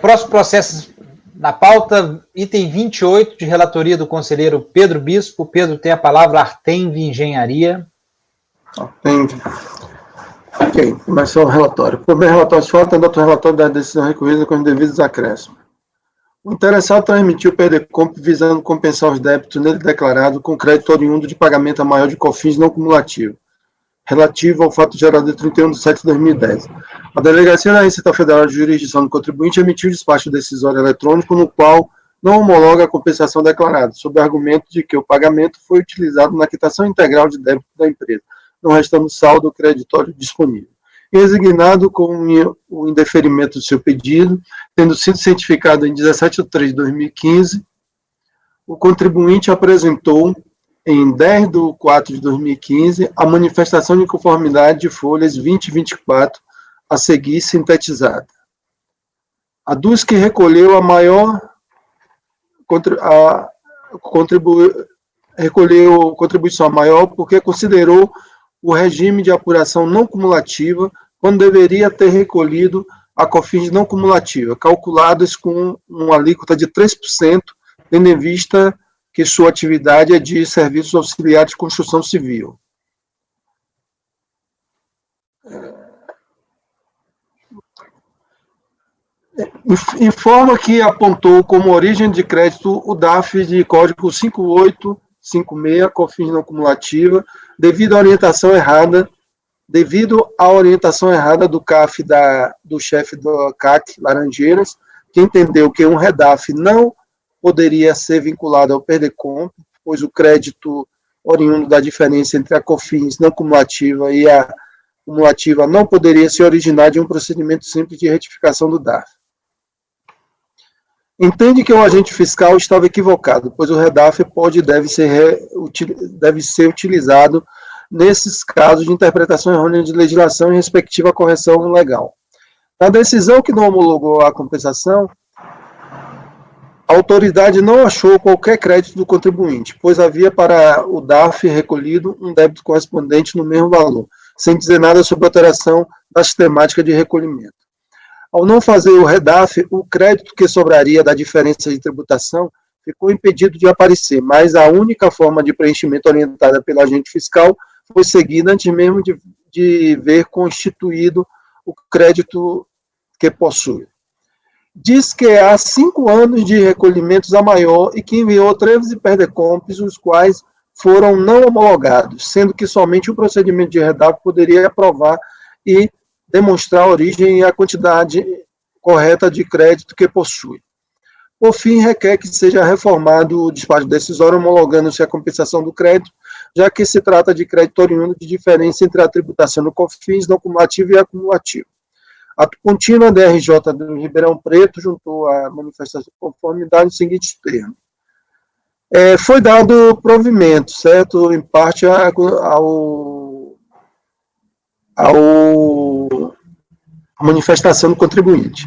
Próximo processo na pauta, item 28, de relatoria do conselheiro Pedro Bispo. Pedro, tem a palavra, Artemv Engenharia. Artemv. Ok, começou o relatório. Por bem, relatório de fato, adotou o relatório da decisão recorrida com os devidos acréscimos. O interessado transmitiu o PDComp visando compensar os débitos nele declarados com crédito oriundo de pagamento a maior de COFINS não cumulativo, relativo ao fato gerado de 31 de 7 de 2010. A Delegacia da Receita Federal de Jurisdição do Contribuinte emitiu despacho decisório eletrônico no qual não homologa a compensação declarada, sob o argumento de que o pagamento foi utilizado na quitação integral de débito da empresa, não restando saldo creditório disponível. Resignado com o indeferimento do seu pedido, tendo sido cientificado em 17 de 3 de 2015, o contribuinte apresentou, em 10 de 4 de 2015, a manifestação de conformidade de folhas 20 e 24, a seguir sintetizada. Aduz que recolheu a maior contribuição maior porque considerou o regime de apuração não cumulativa quando deveria ter recolhido a COFINS não cumulativa, calculadas com uma alíquota de 3%, tendo em vista que sua atividade é de serviços auxiliares de construção civil. Informa que apontou como origem de crédito o DAF de código 5856, COFINS não cumulativa, devido à orientação errada do CAF do chefe do CAC, Laranjeiras, que entendeu que um REDAF não poderia ser vinculado ao PDComp, pois o crédito oriundo da diferença entre a COFINS não cumulativa e a cumulativa não poderia se originar de um procedimento simples de retificação do DAF. Entende que o agente fiscal estava equivocado, pois o REDAF pode e deve ser utilizado nesses casos de interpretação errônea de legislação e respectiva correção legal. Na decisão que não homologou a compensação, a autoridade não achou qualquer crédito do contribuinte, pois havia para o DAF recolhido um débito correspondente no mesmo valor, sem dizer nada sobre alteração da sistemática de recolhimento. Ao não fazer o REDAF, o crédito que sobraria da diferença de tributação ficou impedido de aparecer, mas a única forma de preenchimento orientada pelo agente fiscal foi seguida antes mesmo de ver constituído o crédito que possui. Diz que há 5 anos de recolhimentos a maior e que enviou 13 PDComps, os quais foram não homologados, sendo que somente o procedimento de REDAF poderia aprovar e demonstrar a origem e a quantidade correta de crédito que possui. Por fim, requer que seja reformado o despacho decisório homologando-se a compensação do crédito, já que se trata de crédito oriundo de diferença entre a tributação no COFINS não cumulativo e acumulativo. Ato contínuo, a DRJ do Ribeirão Preto juntou a manifestação de conformidade nos seguintes termos. Foi dado provimento, certo? Em parte a manifestação do contribuinte.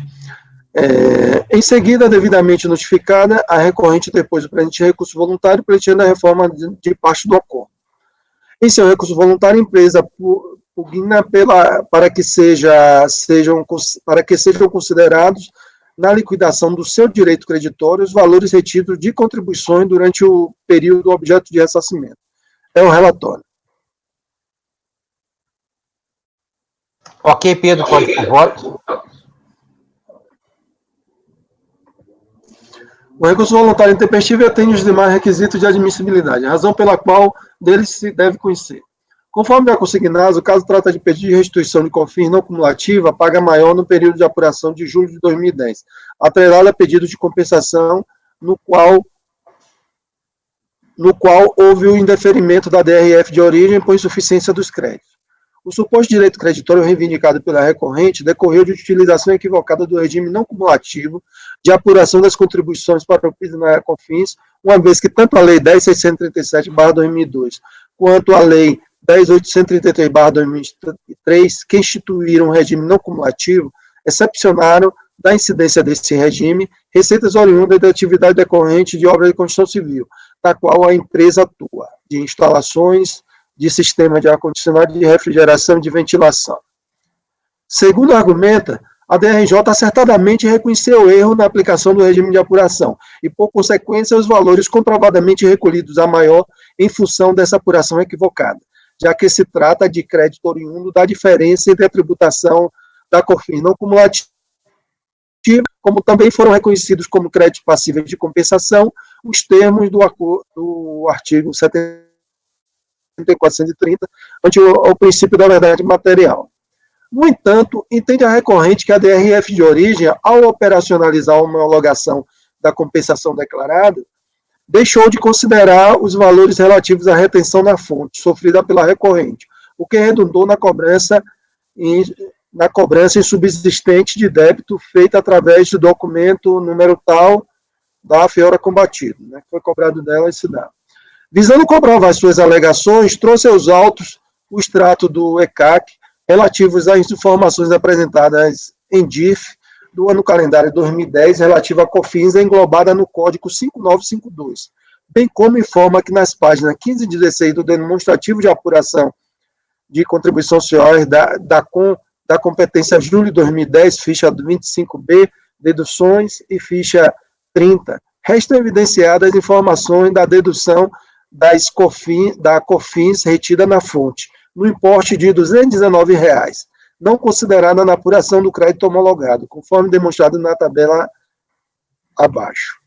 Em seguida, devidamente notificada, a recorrente, depois do presente recurso voluntário, pleiteando a reforma de parte do acordo. Em seu recurso voluntário, a empresa pugna para que sejam considerados na liquidação do seu direito creditório os valores retidos de contribuições durante o período objeto de ressarcimento. É o relatório. Ok, Pedro, pode por voto. O recurso voluntário intempestivo atende os demais requisitos de admissibilidade, a razão pela qual deles se deve conhecer. Conforme já consignado, o caso trata de pedido de restituição de COFINS não cumulativa, paga maior no período de apuração de julho de 2010, atrelado a pedido de compensação no qual houve o indeferimento da DRF de origem por insuficiência dos créditos. O suposto direito creditório reivindicado pela recorrente decorreu de utilização equivocada do regime não cumulativo de apuração das contribuições para o PIS na COFINS, uma vez que tanto a Lei 10.637/2002 quanto a Lei 10.833/2003, que instituíram um regime não cumulativo, excepcionaram da incidência desse regime receitas oriundas da atividade decorrente de obra de construção civil, da qual a empresa atua, de instalações de sistema de ar-condicionado, de refrigeração e de ventilação. Segundo argumenta, A DRJ acertadamente reconheceu o erro na aplicação do regime de apuração e, por consequência, os valores comprovadamente recolhidos a maior em função dessa apuração equivocada, já que se trata de crédito oriundo da diferença entre a tributação da COFINS não cumulativa, como também foram reconhecidos como créditos passíveis de compensação os termos do artigo 7430, ante o princípio da verdade material. No entanto, entende a recorrente que a DRF de origem, ao operacionalizar a homologação da compensação declarada, deixou de considerar os valores relativos à retenção na fonte, sofrida pela recorrente, o que redundou na cobrança insubsistente de débito feita através do documento número tal da FEORA combatido, né, que foi cobrado dela esse dado. Visando comprovar suas alegações, trouxe aos autos o extrato do ECAC, relativos às informações apresentadas em DIF do ano calendário 2010, relativa à COFINS, englobada no Código 5952, bem como informa que nas páginas 15 e 16 do demonstrativo de apuração de contribuição social da competência julho de 2010, ficha 25B, deduções, e ficha 30, restam evidenciadas informações da dedução da COFINS retida na fonte, no importe de R$ 219, não considerada na apuração do crédito homologado, conforme demonstrado na tabela abaixo.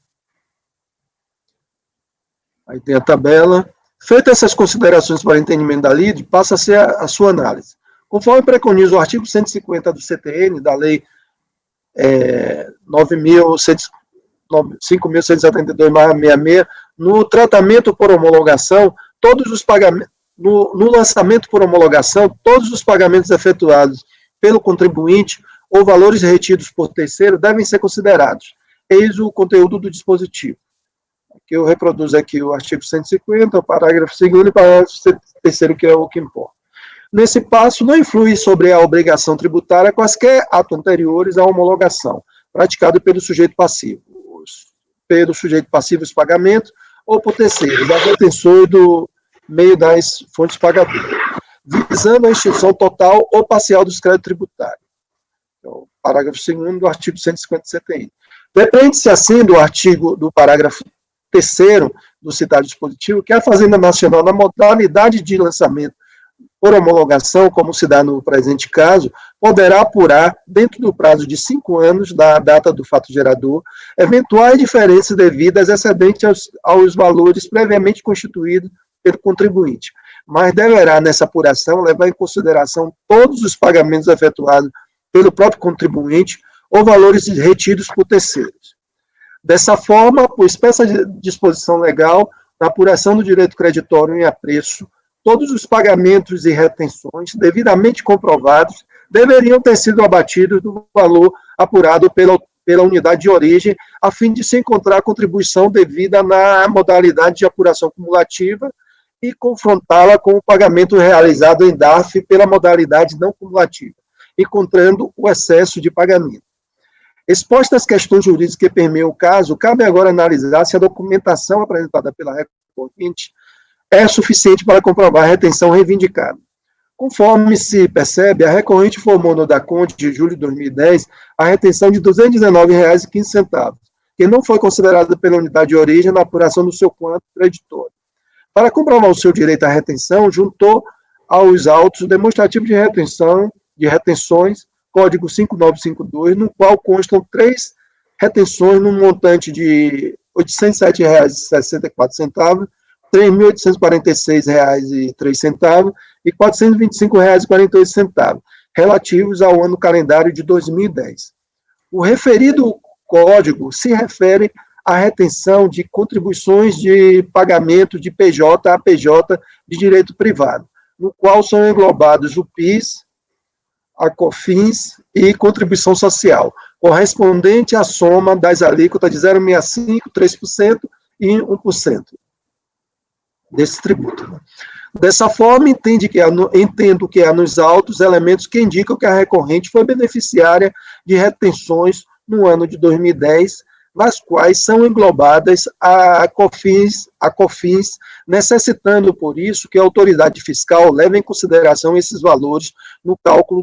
Aí tem a tabela. Feitas essas considerações para entendimento da LIDE, passa-se a sua análise. Conforme preconiza o artigo 150 do CTN, da Lei 5.172/66, no tratamento por homologação, todos os pagamentos, no lançamento por homologação, todos os pagamentos efetuados pelo contribuinte ou valores retidos por terceiro devem ser considerados. Eis o conteúdo do dispositivo. Aqui eu reproduzo aqui o artigo 150, o parágrafo 2º e o parágrafo 3º, que é o que importa. Nesse passo, não influi sobre a obrigação tributária quaisquer atos anteriores à homologação, praticado pelo sujeito passivo. Os pagamentos, ou por terceiros, das retenções do meio das fontes pagadoras, visando a extinção total ou parcial dos créditos tributários. Então, parágrafo 2º do artigo 150 do CTN. Depende-se, assim, do parágrafo 3º do citado dispositivo, que a Fazenda Nacional, na modalidade de lançamento por homologação, como se dá no presente caso, poderá apurar, dentro do prazo de 5 anos da data do fato gerador, eventuais diferenças devidas excedentes aos valores previamente constituídos pelo contribuinte, mas deverá, nessa apuração, levar em consideração todos os pagamentos efetuados pelo próprio contribuinte ou valores retidos por terceiros. Dessa forma, por expressa disposição legal, na apuração do direito creditório em apreço, todos os pagamentos e retenções devidamente comprovados deveriam ter sido abatidos do valor apurado pela unidade de origem, a fim de se encontrar a contribuição devida na modalidade de apuração cumulativa e confrontá-la com o pagamento realizado em DARF pela modalidade não cumulativa, encontrando o excesso de pagamento. Expostas as questões jurídicas que permeiam o caso, cabe agora analisar se a documentação apresentada pela recorrente é suficiente para comprovar a retenção reivindicada. Conforme se percebe, a recorrente informou no DACONT de julho de 2010 a retenção de R$ 219,15, que não foi considerada pela unidade de origem na apuração do seu quanto creditório. Para comprovar o seu direito à retenção, juntou aos autos o demonstrativo de retenções, Código 5952, no qual constam 3 retenções no montante de R$ 807,64, R$ 3.846,03 e R$ 425,48, relativos ao ano calendário de 2010. O referido código se refere à retenção de contribuições de pagamento de PJ a PJ de direito privado, no qual são englobados o PIS, a COFINS e contribuição social, correspondente à soma das alíquotas de 0,65%, 3% e 1% desse tributo. Dessa forma, entendo que há nos autos elementos que indicam que a recorrente foi beneficiária de retenções no ano de 2010, nas quais são englobadas a COFINS, necessitando, por isso, que a autoridade fiscal leve em consideração esses valores no cálculo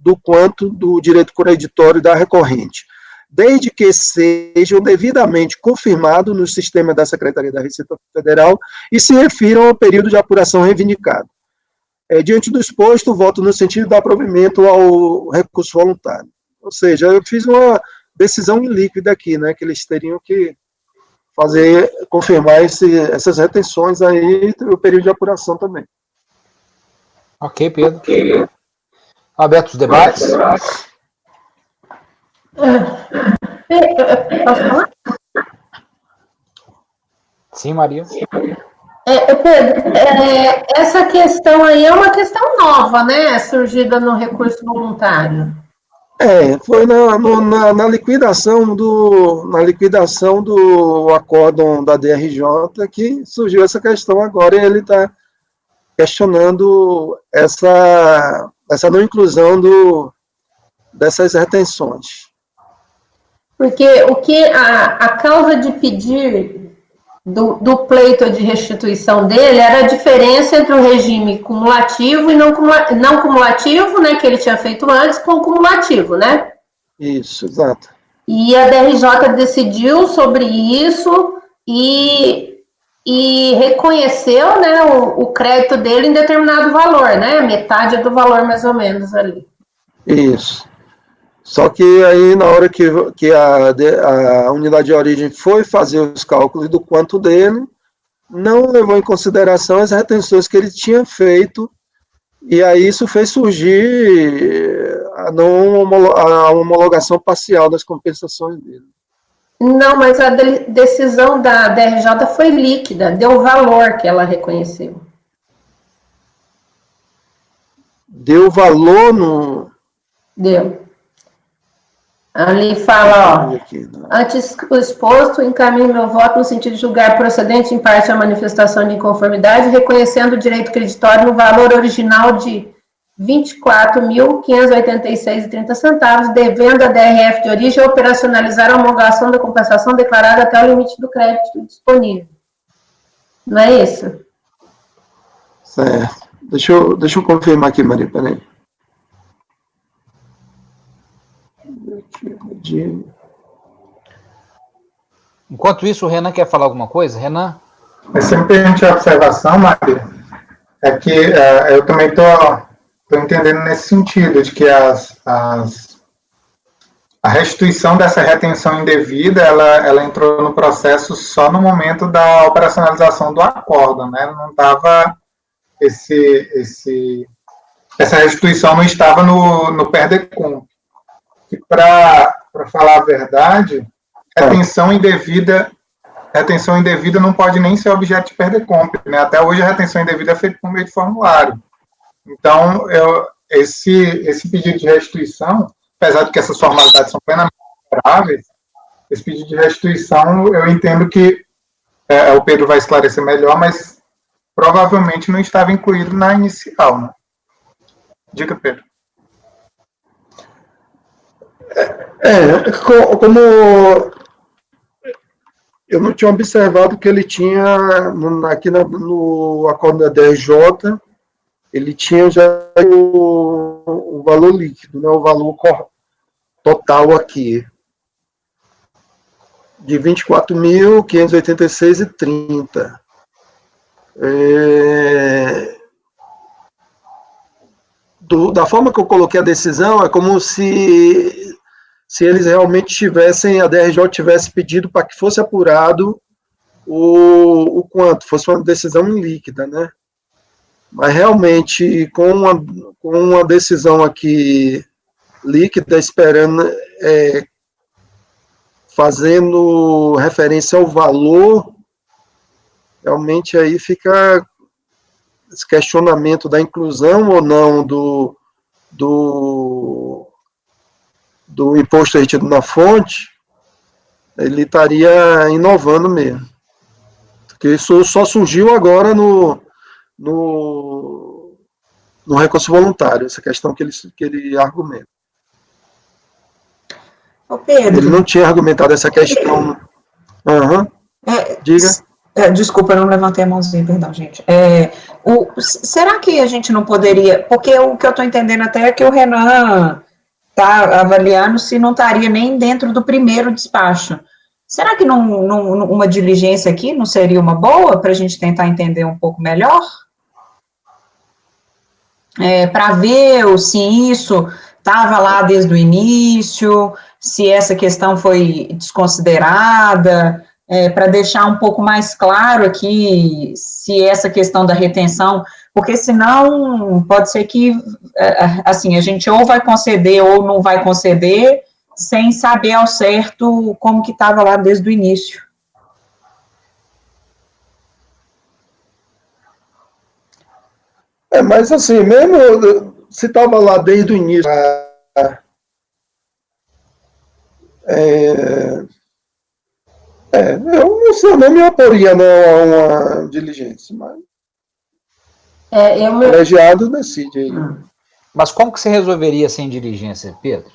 do quanto do direito creditório da recorrente, desde que sejam devidamente confirmados no sistema da Secretaria da Receita Federal e se refiram ao período de apuração reivindicado. Diante do exposto, voto no sentido de dar provimento ao recurso voluntário. Ou seja, eu fiz uma decisão ilíquida aqui, né, que eles teriam que confirmar essas retenções aí e o período de apuração também. Ok, Pedro. Aberto os debates. Posso falar? Sim, Maria. Pedro, essa questão aí é uma questão nova, né? Surgida no recurso voluntário. Foi na liquidação do acórdão da DRJ que surgiu essa questão agora e ele está questionando essa não inclusão dessas retenções. Porque o que a causa de pedir do pleito de restituição dele era a diferença entre o regime cumulativo e não cumulativo, né, que ele tinha feito antes, com o cumulativo, né? Isso, exato. E a DRJ decidiu sobre isso e reconheceu, né, o crédito dele em determinado valor, né? Metade do valor, mais ou menos, ali. Isso. Só que aí, na hora que a unidade de origem foi fazer os cálculos do quanto dele, não levou em consideração as retenções que ele tinha feito, e aí isso fez surgir a homologação parcial das compensações dele. Não, mas a decisão da DRJ foi líquida, deu o valor que ela reconheceu. Deu valor no... Deu. Ali fala, antes do exposto, encaminho meu voto no sentido de julgar procedente em parte a manifestação de inconformidade, reconhecendo o direito creditório no valor original de R$ 24.586,30, devendo a DRF de origem operacionalizar a homologação da compensação declarada até o limite do crédito disponível. Não é isso? Certo. Deixa eu confirmar aqui, Maria, peraí. Enquanto isso, o Renan quer falar alguma coisa? Renan? Se me permite a observação, Maria, é que eu também estou entendendo nesse sentido, de que a restituição dessa retenção indevida, ela entrou no processo só no momento da operacionalização do acórdão, né? Não estava essa restituição não estava no PERDECOMP. E para falar a verdade, retenção indevida não pode nem ser objeto de PERDECOMP, né? Até hoje a retenção indevida é feita por meio de formulário. Então, esse pedido de restituição, apesar de que essas formalidades são plenamente comparáveis, esse pedido de restituição, eu entendo que o Pedro vai esclarecer melhor, mas provavelmente não estava incluído na inicial, né? Diga, Pedro. Como eu não tinha observado que ele tinha, aqui no acordo da DRJ, ele tinha já o valor líquido, né, o valor total aqui, de R$ 24.586,30. Da forma que eu coloquei a decisão, é como se eles realmente tivessem, a DRJ tivesse pedido para que fosse apurado o quanto, fosse uma decisão líquida, né? Mas realmente, com uma decisão aqui líquida, esperando, fazendo referência ao valor, realmente aí fica esse questionamento da inclusão ou não do imposto retido na fonte, ele estaria inovando mesmo. Porque isso só surgiu agora no recurso voluntário, essa questão que ele argumenta. Ô Pedro, ele não tinha argumentado essa questão. Diga. Desculpa, eu não levantei a mãozinha, perdão, gente. Será que a gente não poderia, porque o que eu estou entendendo até é que o Renan está avaliando se não estaria nem dentro do primeiro despacho. Será que uma diligência aqui não seria uma boa para a gente tentar entender um pouco melhor? Para ver se isso estava lá desde o início, se essa questão foi desconsiderada, para deixar um pouco mais claro aqui se essa questão da retenção, porque senão pode ser que, assim, a gente ou vai conceder ou não vai conceder, sem saber ao certo como que estava lá desde o início. Mas assim, mesmo se estava lá desde o início, eu não me oporia não a uma diligência, mas o colegiado decide aí. Mas como que você resolveria sem diligência, Pedro?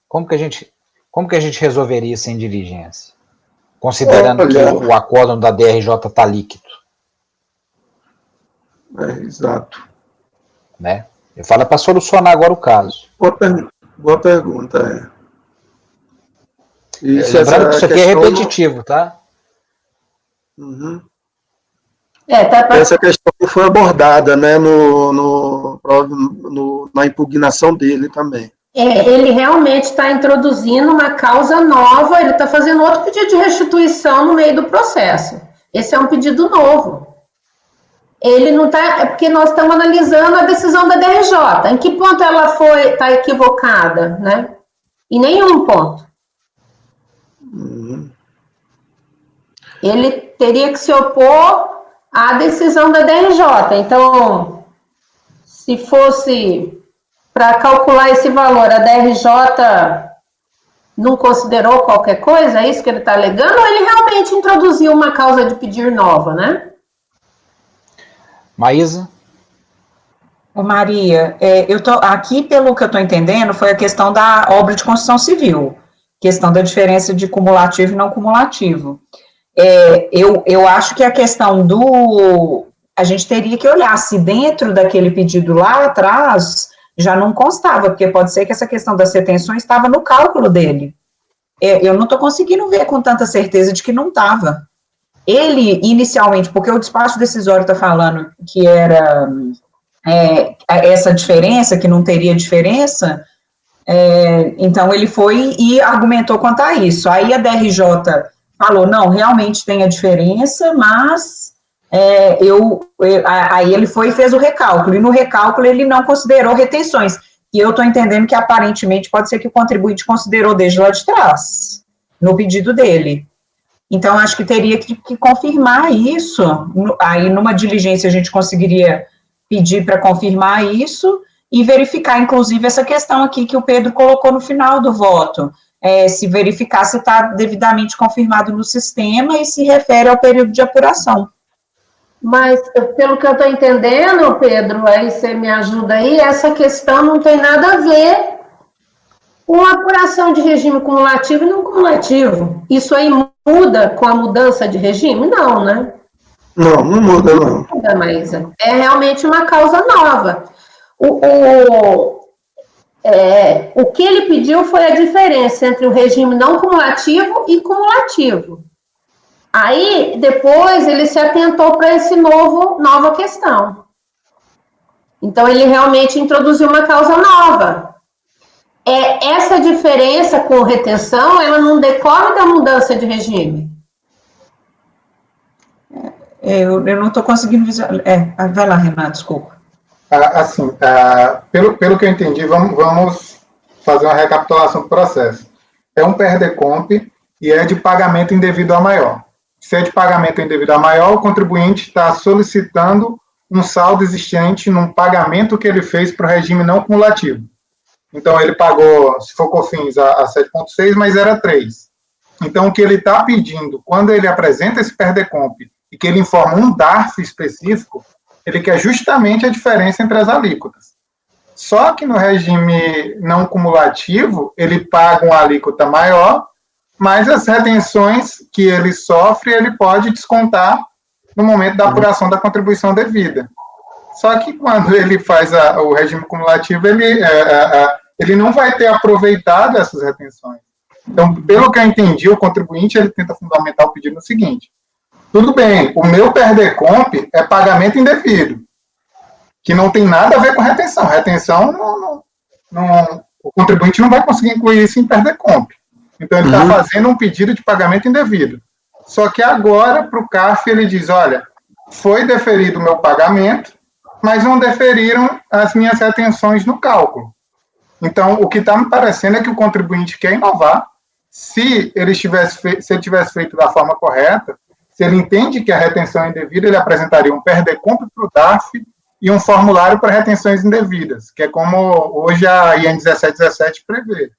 Como que a gente resolveria sem diligência? Considerando que o acórdão da DRJ está líquido. Exato. Né? Eu falo para solucionar agora o caso. Boa pergunta, Lembrando que isso aqui é repetitivo, tá? Uhum. Essa questão foi abordada, né, na impugnação dele também. Ele realmente está introduzindo uma causa nova, ele está fazendo outro pedido de restituição no meio do processo. Esse é um pedido novo. Ele não está, porque nós estamos analisando a decisão da DRJ. Em que ponto ela está equivocada, né? Em nenhum ponto. Ele teria que se opor à decisão da DRJ. Então, se fosse para calcular esse valor, a DRJ não considerou qualquer coisa, é isso que ele está alegando, ou ele realmente introduziu uma causa de pedir nova, né? Maísa? Maria, aqui, pelo que eu estou entendendo, foi a questão da obra de construção civil, questão da diferença de cumulativo e não cumulativo. Eu acho que a questão a gente teria que olhar se dentro daquele pedido lá atrás já não constava, porque pode ser que essa questão das retenções estava no cálculo dele. Eu não estou conseguindo ver com tanta certeza de que não estava. Ele, inicialmente, porque o despacho decisório está falando que era essa diferença, que não teria diferença, então ele foi e argumentou quanto a isso. Aí a DRJ falou, não, realmente tem a diferença, mas aí ele foi e fez o recálculo, e no recálculo ele não considerou retenções, e eu estou entendendo que aparentemente pode ser que o contribuinte considerou desde lá de trás, no pedido dele. Então, acho que teria que confirmar isso, aí numa diligência a gente conseguiria pedir para confirmar isso, e verificar, inclusive, essa questão aqui que o Pedro colocou no final do voto, se verificar se está devidamente confirmado no sistema e se refere ao período de apuração. Mas, pelo que eu estou entendendo, Pedro, aí você me ajuda aí, essa questão não tem nada a ver com a apuração de regime cumulativo e não cumulativo. Isso aí muda com a mudança de regime? Não, né? Não muda, não. Não muda, Maísa. É realmente uma causa nova. O que ele pediu foi a diferença entre o regime não cumulativo e cumulativo. Aí, depois, ele se atentou para essa nova questão. Então, ele realmente introduziu uma causa nova. Essa diferença com retenção, ela não decorre da mudança de regime. Eu não estou conseguindo visualizar. Vai lá, Renato, desculpa. Assim, pelo que eu entendi, vamos fazer uma recapitulação do processo. É um PERDECOMP e é de pagamento indevido a maior. Se é de pagamento indevido a maior, o contribuinte está solicitando um saldo existente num pagamento que ele fez para o regime não cumulativo. Então, ele pagou, se for COFINS, a 7,6, mas era 3. Então, o que ele está pedindo, quando ele apresenta esse PERDECOMP e que ele informa um DARF específico, ele quer justamente a diferença entre as alíquotas. Só que no regime não cumulativo, ele paga uma alíquota maior mas as retenções que ele sofre, ele pode descontar no momento da apuração da contribuição devida. Só que quando ele faz o regime cumulativo, ele não vai ter aproveitado essas retenções. Então, pelo que eu entendi, o contribuinte ele tenta fundamentar o pedido no seguinte: tudo bem, o meu PERDECOMP é pagamento indevido, que não tem nada a ver com retenção. Retenção, o contribuinte não vai conseguir incluir isso em PERDECOMP. Então, ele está fazendo um pedido de pagamento indevido. Só que agora, para o CARF, ele diz, olha, foi deferido o meu pagamento, mas não deferiram as minhas retenções no cálculo. Então, o que está me parecendo é que o contribuinte quer inovar. Se ele tivesse feito da forma correta, se ele entende que a retenção é indevida, ele apresentaria um PERDECOMP para o DARF e um formulário para retenções indevidas, que é como hoje a IN 1717 prevê.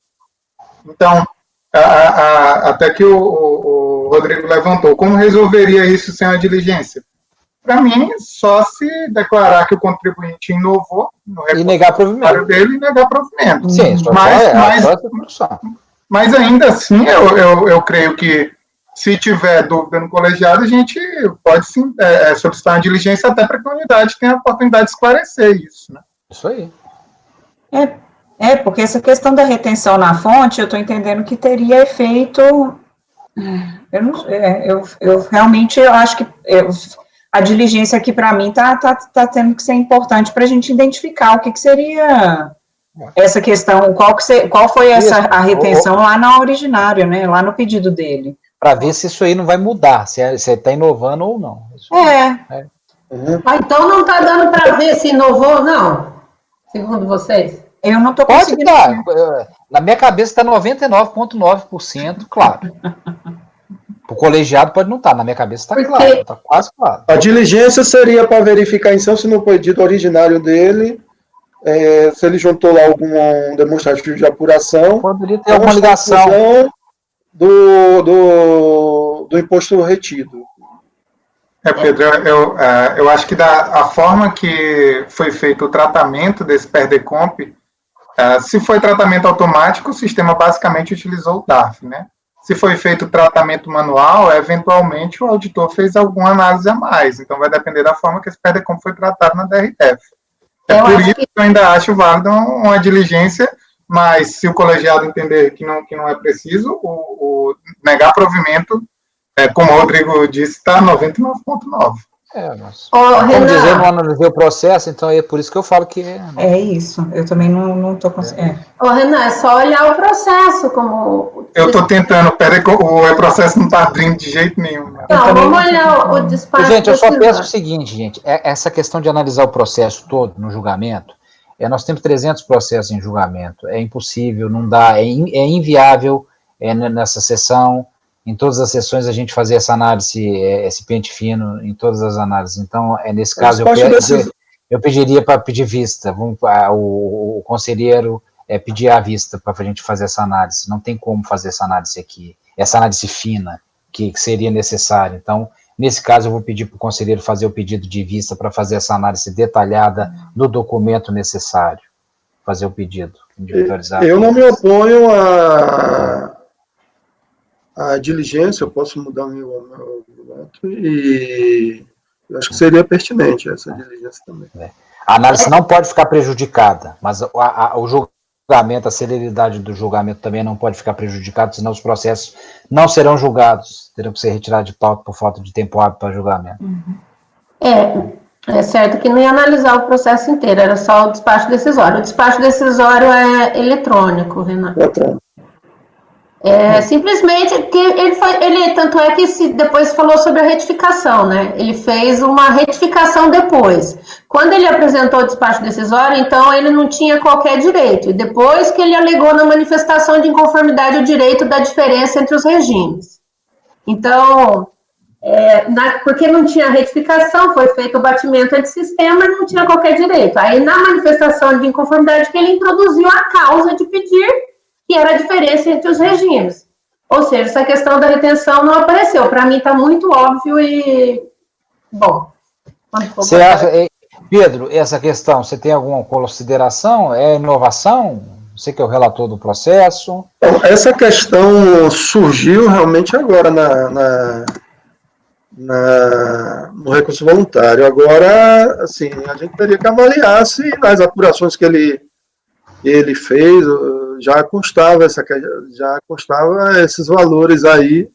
Então, até que o Rodrigo levantou, como resolveria isso sem a diligência? Para mim, só se declarar que o contribuinte inovou no e negar provimento dele e negar provimento. Sim, mas ainda assim, eu creio que se tiver dúvida no colegiado, a gente pode sim solicitar uma diligência até para que a unidade tenha a oportunidade de esclarecer isso. Né? Isso aí. Porque essa questão da retenção na fonte, eu estou entendendo que teria efeito. Eu realmente acho que a diligência aqui, para mim, tá tendo que ser importante para a gente identificar o que seria essa questão, qual foi a retenção lá na originária, né, lá no pedido dele. Para ver se isso aí não vai mudar, se está inovando ou não. Então não está dando para ver se inovou ou não, segundo vocês? Eu não estou conseguindo. Pode estar. Na minha cabeça está 99,9%, claro. O colegiado pode não estar, na minha cabeça está claro, está quase claro. A diligência seria para verificar, então, se no pedido originário dele, se ele juntou lá algum demonstrativo de apuração. Poderia ter alguma ligação do imposto retido. Pedro, eu acho que a forma que foi feito o tratamento desse PERDECOMP, se foi tratamento automático, o sistema basicamente utilizou o DARF, né? Se foi feito tratamento manual, eventualmente o auditor fez alguma análise a mais. Então, vai depender da forma que esse PERDECOMP foi tratado na DRF. Por isso que eu ainda acho válido uma diligência, mas se o colegiado entender que não é preciso, o negar provimento, como o Rodrigo disse, está 99,9%. Mas como dizer, não analisei o processo, então é por isso que eu falo que... É isso, eu também não estou conseguindo. Renan, é só olhar o processo, como... Eu estou tentando, o processo não está abrindo de jeito nenhum. Né? Não, vamos olhar o despacho. Gente, eu só peço o seguinte, gente, essa questão de analisar o processo todo no julgamento, nós temos 300 processos em julgamento, é impossível, não dá, é inviável nessa sessão. Em todas as sessões a gente fazer essa análise, esse pente fino, em todas as análises. Então, nesse caso, eu pediria para pedir vista, o conselheiro pedir a vista para a gente fazer essa análise. Não tem como fazer essa análise aqui, essa análise fina, que seria necessária. Então, nesse caso, eu vou pedir para o conselheiro fazer o pedido de vista para fazer essa análise detalhada do documento necessário. Fazer o pedido de autorizar. Eu não me oponho a diligência, eu posso mudar o meu voto, e eu acho que seria pertinente essa diligência também. A análise não pode ficar prejudicada, mas o julgamento, a celeridade do julgamento também não pode ficar prejudicado, senão os processos não serão julgados, terão que ser retirados de pauta por falta de tempo hábil para julgamento. É certo que não ia analisar o processo inteiro, era só o despacho decisório. O despacho decisório é eletrônico, Renato. Simplesmente que ele tanto é que depois falou sobre a retificação, né? Ele fez uma retificação depois. Quando ele apresentou o despacho decisório, então ele não tinha qualquer direito. E depois que ele alegou na manifestação de inconformidade o direito da diferença entre os regimes. Então, porque não tinha retificação, foi feito o batimento antissistema e não tinha qualquer direito. Aí, na manifestação de inconformidade, que ele introduziu a causa de pedir, que era a diferença entre os regimes. Ou seja, essa questão da retenção não apareceu. Para mim está muito óbvio e... Bom. Você acha, Pedro, essa questão, você tem alguma consideração? É inovação? Você que é o relator do processo. Então, essa questão surgiu realmente agora no recurso voluntário. Agora, assim, a gente teria que avaliar se nas apurações que ele fez já constava esses valores aí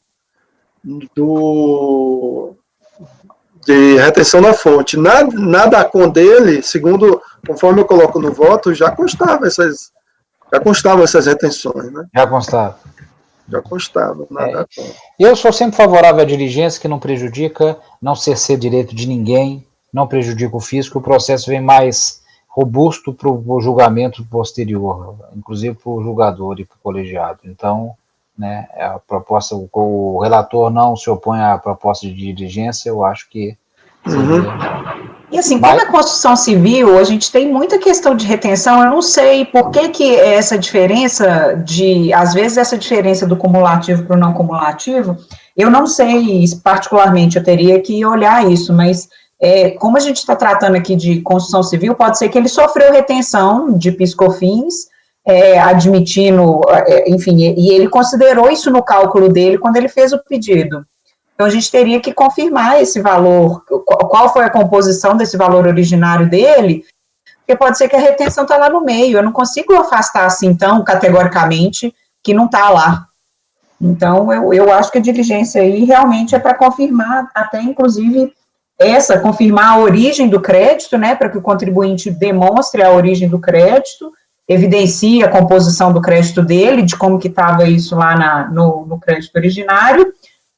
de retenção da fonte. Na DACOM dele, conforme eu coloco no voto, já constavam essas retenções, né? Já constava. Já constava na DACOM. Eu sou sempre favorável à diligência, que não prejudica, não cerceia direito de ninguém, não prejudica o fisco, o processo vem mais robusto para o julgamento posterior, inclusive para o julgador e para o colegiado. Então, né, a proposta, o relator não se opõe à proposta de diligência, eu acho que E assim, como é construção civil, a gente tem muita questão de retenção, eu não sei por que essa diferença às vezes essa diferença do cumulativo para o não cumulativo, eu não sei particularmente, eu teria que olhar isso, mas como a gente está tratando aqui de construção civil, pode ser que ele sofreu retenção de PIS/COFINS, admitindo, enfim, e ele considerou isso no cálculo dele quando ele fez o pedido. Então, a gente teria que confirmar esse valor, qual foi a composição desse valor originário dele, porque pode ser que a retenção está lá no meio, eu não consigo afastar assim tão categoricamente que não está lá. Então, eu acho que a diligência aí realmente é para confirmar, até inclusive, confirmar a origem do crédito, né, para que o contribuinte demonstre a origem do crédito, evidencie a composição do crédito dele, de como que estava isso lá no crédito originário,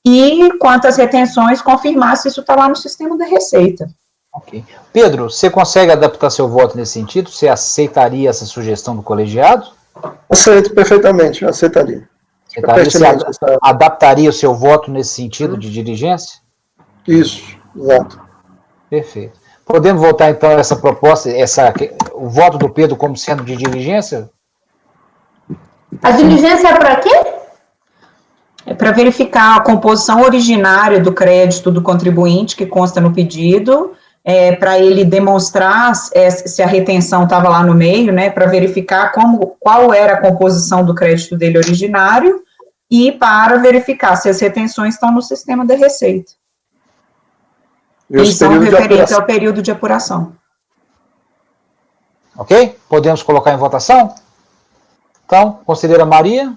e quanto às retenções, confirmar se isso está lá no sistema da Receita. Ok. Pedro, você consegue adaptar seu voto nesse sentido? Você aceitaria essa sugestão do colegiado? Aceito perfeitamente, aceitaria. Você adaptaria o seu voto nesse sentido de diligência? Isso, exato. Perfeito. Podemos votar, então, essa proposta, o voto do Pedro como sendo de diligência? A diligência é para quê? É para verificar a composição originária do crédito do contribuinte que consta no pedido, para ele demonstrar se a retenção estava lá no meio, né, para verificar qual era a composição do crédito dele originário e para verificar se as retenções estão no sistema da Receita. E são referentes ao período de apuração. Ok? Podemos colocar em votação? Então, conselheira Maria?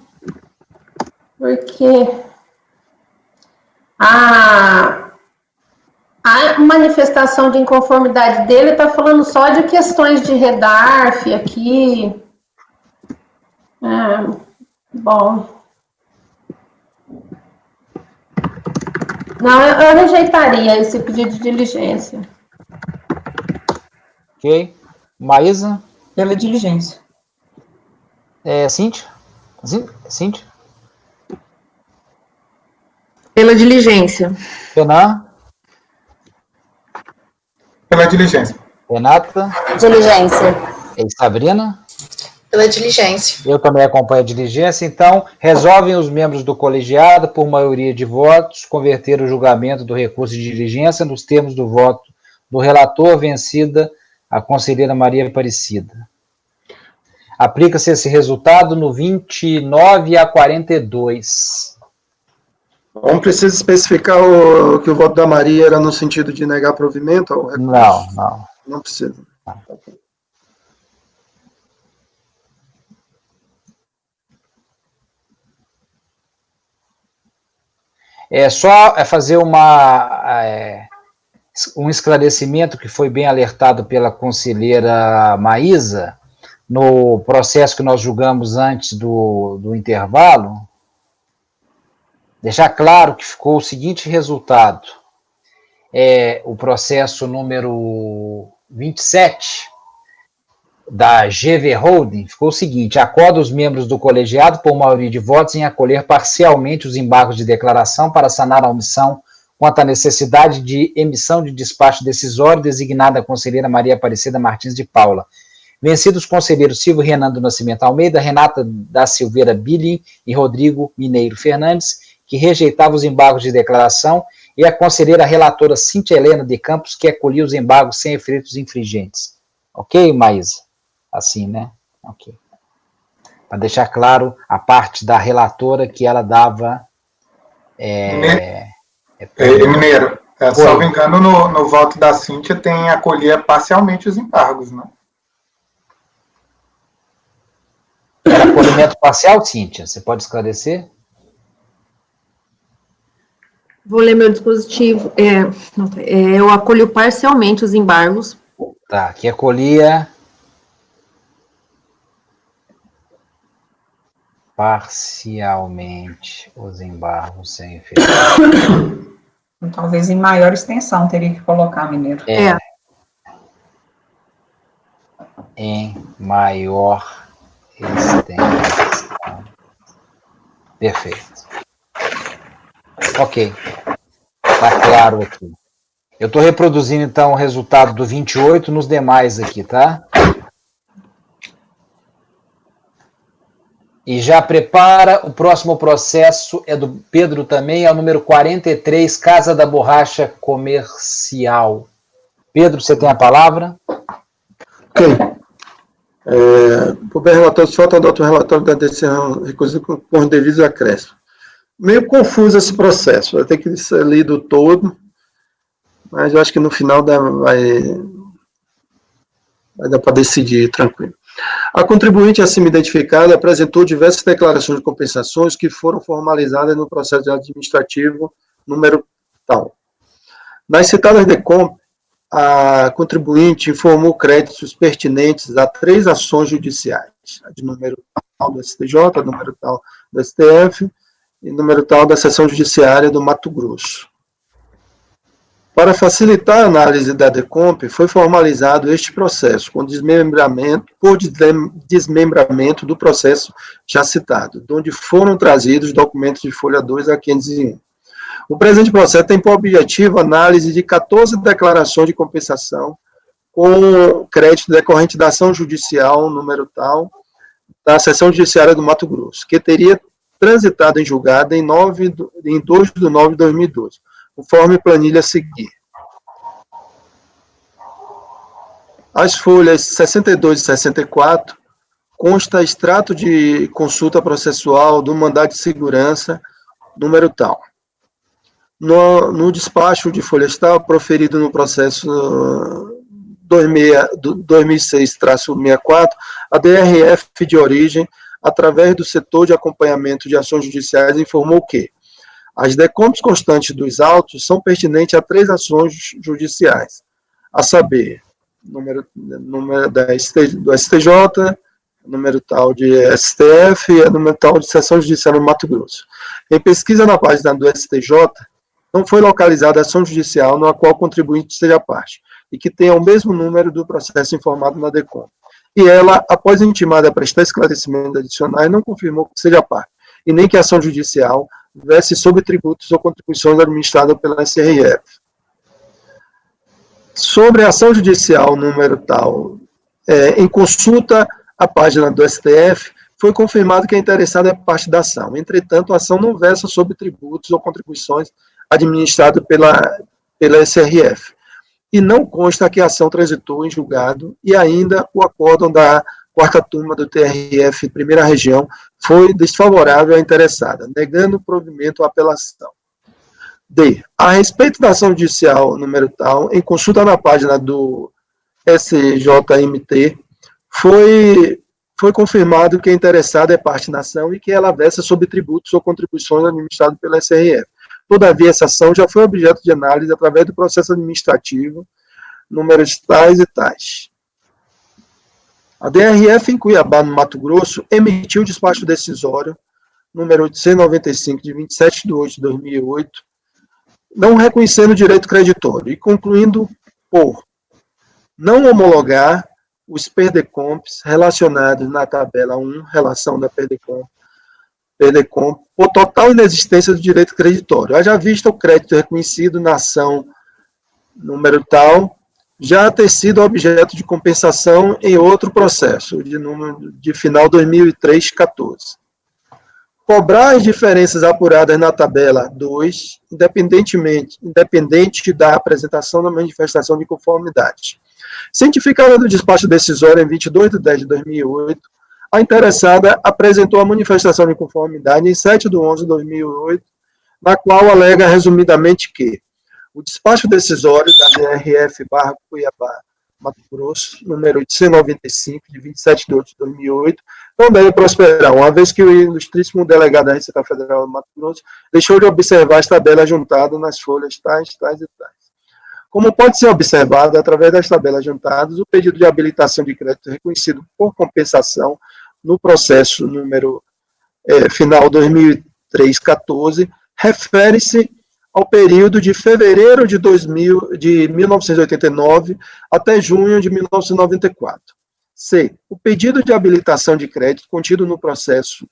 Porque a manifestação de inconformidade dele está falando só de questões de redarf aqui. Bom. Não, eu rejeitaria esse pedido de diligência. Ok. Maísa? Pela diligência. Cíntia? Cíntia? Pela diligência. Renan? Pela diligência. Renata? Diligência. E Sabrina? Pela diligência. Eu também acompanho a diligência, então, resolvem os membros do colegiado, por maioria de votos, converter o julgamento do recurso de diligência nos termos do voto do relator, vencida a conselheira Maria Aparecida. Aplica-se esse resultado no 29-42. Não precisa especificar que o voto da Maria era no sentido de negar provimento ao recurso? Não. Não precisa. Só fazer um esclarecimento que foi bem alertado pela conselheira Maísa, no processo que nós julgamos antes do intervalo, deixar claro que ficou o seguinte resultado, o processo número 27 da GV Holding, ficou o seguinte: acorda os membros do colegiado, por maioria de votos, em acolher parcialmente os embargos de declaração para sanar a omissão quanto à necessidade de emissão de despacho decisório designada a conselheira Maria Aparecida Martins de Paula. Vencidos os conselheiros Silvio Renan do Nascimento Almeida, Renata da Silveira Billing e Rodrigo Mineiro Fernandes, que rejeitavam os embargos de declaração, e a conselheira relatora Cíntia Helena de Campos, que acolhia os embargos sem efeitos infringentes. Ok, Maísa? Assim, né? Ok. para deixar claro a parte da relatora que ela dava... Mineiro, salvo engano, no voto da Cíntia tem acolher parcialmente os embargos, né? Era acolhimento parcial, Cíntia? Você pode esclarecer? Vou ler meu dispositivo. Eu acolho parcialmente os embargos. Tá, que acolhia parcialmente os embargos sem efeito. Talvez em maior extensão teria que colocar, Mineiro. Em maior extensão. Perfeito. Ok. Tá claro aqui. Eu estou reproduzindo, então, o resultado do 28 nos demais aqui, tá? E já prepara, o próximo processo é do Pedro também, é o número 43, Casa da Borracha Comercial. Pedro, você tem a palavra? Ok. Por bem relatório, só adota o relatório da decisão recusada por devido acréscimo. Meio confuso esse processo, vai ter que ser lido todo, mas eu acho que no final vai dar para decidir tranquilo. A contribuinte acima identificada apresentou diversas declarações de compensações que foram formalizadas no processo administrativo número tal. Nas citadas DECOMP, a contribuinte informou créditos pertinentes a 3 ações judiciais, a de número tal do STJ, número tal do STF e número tal da Seção Judiciária do Mato Grosso. Para facilitar a análise da DECOMP, foi formalizado este processo, por desmembramento do processo já citado, de onde foram trazidos documentos de folha 2 a 501. O presente processo tem por objetivo a análise de 14 declarações de compensação com crédito decorrente da ação judicial, número tal, da Seção Judiciária do Mato Grosso, que teria transitado em julgado em 2 de nove de 2012. Conforme planilha a seguir. As folhas 62 e 64 consta extrato de consulta processual do mandado de segurança, número tal. No despacho de folhas tal, proferido no processo 2006-64, a DRF de origem, através do setor de acompanhamento de ações judiciais, informou que as DECOMPs constantes dos autos são pertinentes a 3 ações judiciais, a saber, número do STJ, número tal de STF e número tal de Seção Judiciária do Mato Grosso. Em pesquisa na página do STJ, não foi localizada ação judicial na qual o contribuinte seja parte, e que tenha o mesmo número do processo informado na DECOMP. E ela, após intimada a prestar esclarecimentos adicionais, não confirmou que seja parte, e nem que a ação judicial verse sobre tributos ou contribuições administradas pela SRF. Sobre a ação judicial número tal, em consulta à página do STF, foi confirmado que a interessada é parte da ação. Entretanto, a ação não versa sobre tributos ou contribuições administradas pela SRF. E não consta que a ação transitou em julgado e ainda o acórdão da 4ª turma do TRF, primeira região, foi desfavorável à interessada, negando o provimento à apelação. D. A respeito da ação judicial número tal, em consulta na página do SJMT, foi confirmado que a interessada é parte na ação e que ela versa sobre tributos ou contribuições administradas pela SRF. Todavia, essa ação já foi objeto de análise através do processo administrativo, números tais e tais. A DRF em Cuiabá, no Mato Grosso, emitiu o despacho decisório, número 895, de 27 de 8 de 2008, não reconhecendo o direito creditório e concluindo por não homologar os PERDECOMPs relacionados na tabela 1, relação da PERDECOMP, por total inexistência do direito creditório. Haja vista o crédito reconhecido na ação número tal, já ter sido objeto de compensação em outro processo, de final 2003-14. Cobrar as diferenças apuradas na tabela 2, independente da apresentação da manifestação de conformidade. Cientificada do despacho decisório em 22 de 10 de 2008, A interessada apresentou a manifestação de conformidade em 7/11/2008, na qual alega resumidamente que o despacho decisório da DRF/Cuiabá, Mato Grosso, número 895, de 27 de outubro de 2008, não deve prosperar, uma vez que o ilustríssimo delegado da Receita Federal de Mato Grosso deixou de observar as tabelas juntadas nas folhas tais e tais. Como pode ser observado, através das tabelas juntadas, o pedido de habilitação de crédito reconhecido por compensação no processo número final 2003-14 refere-se ao período de fevereiro de 1989 até junho de 1994. C. O pedido de habilitação de crédito contido no processo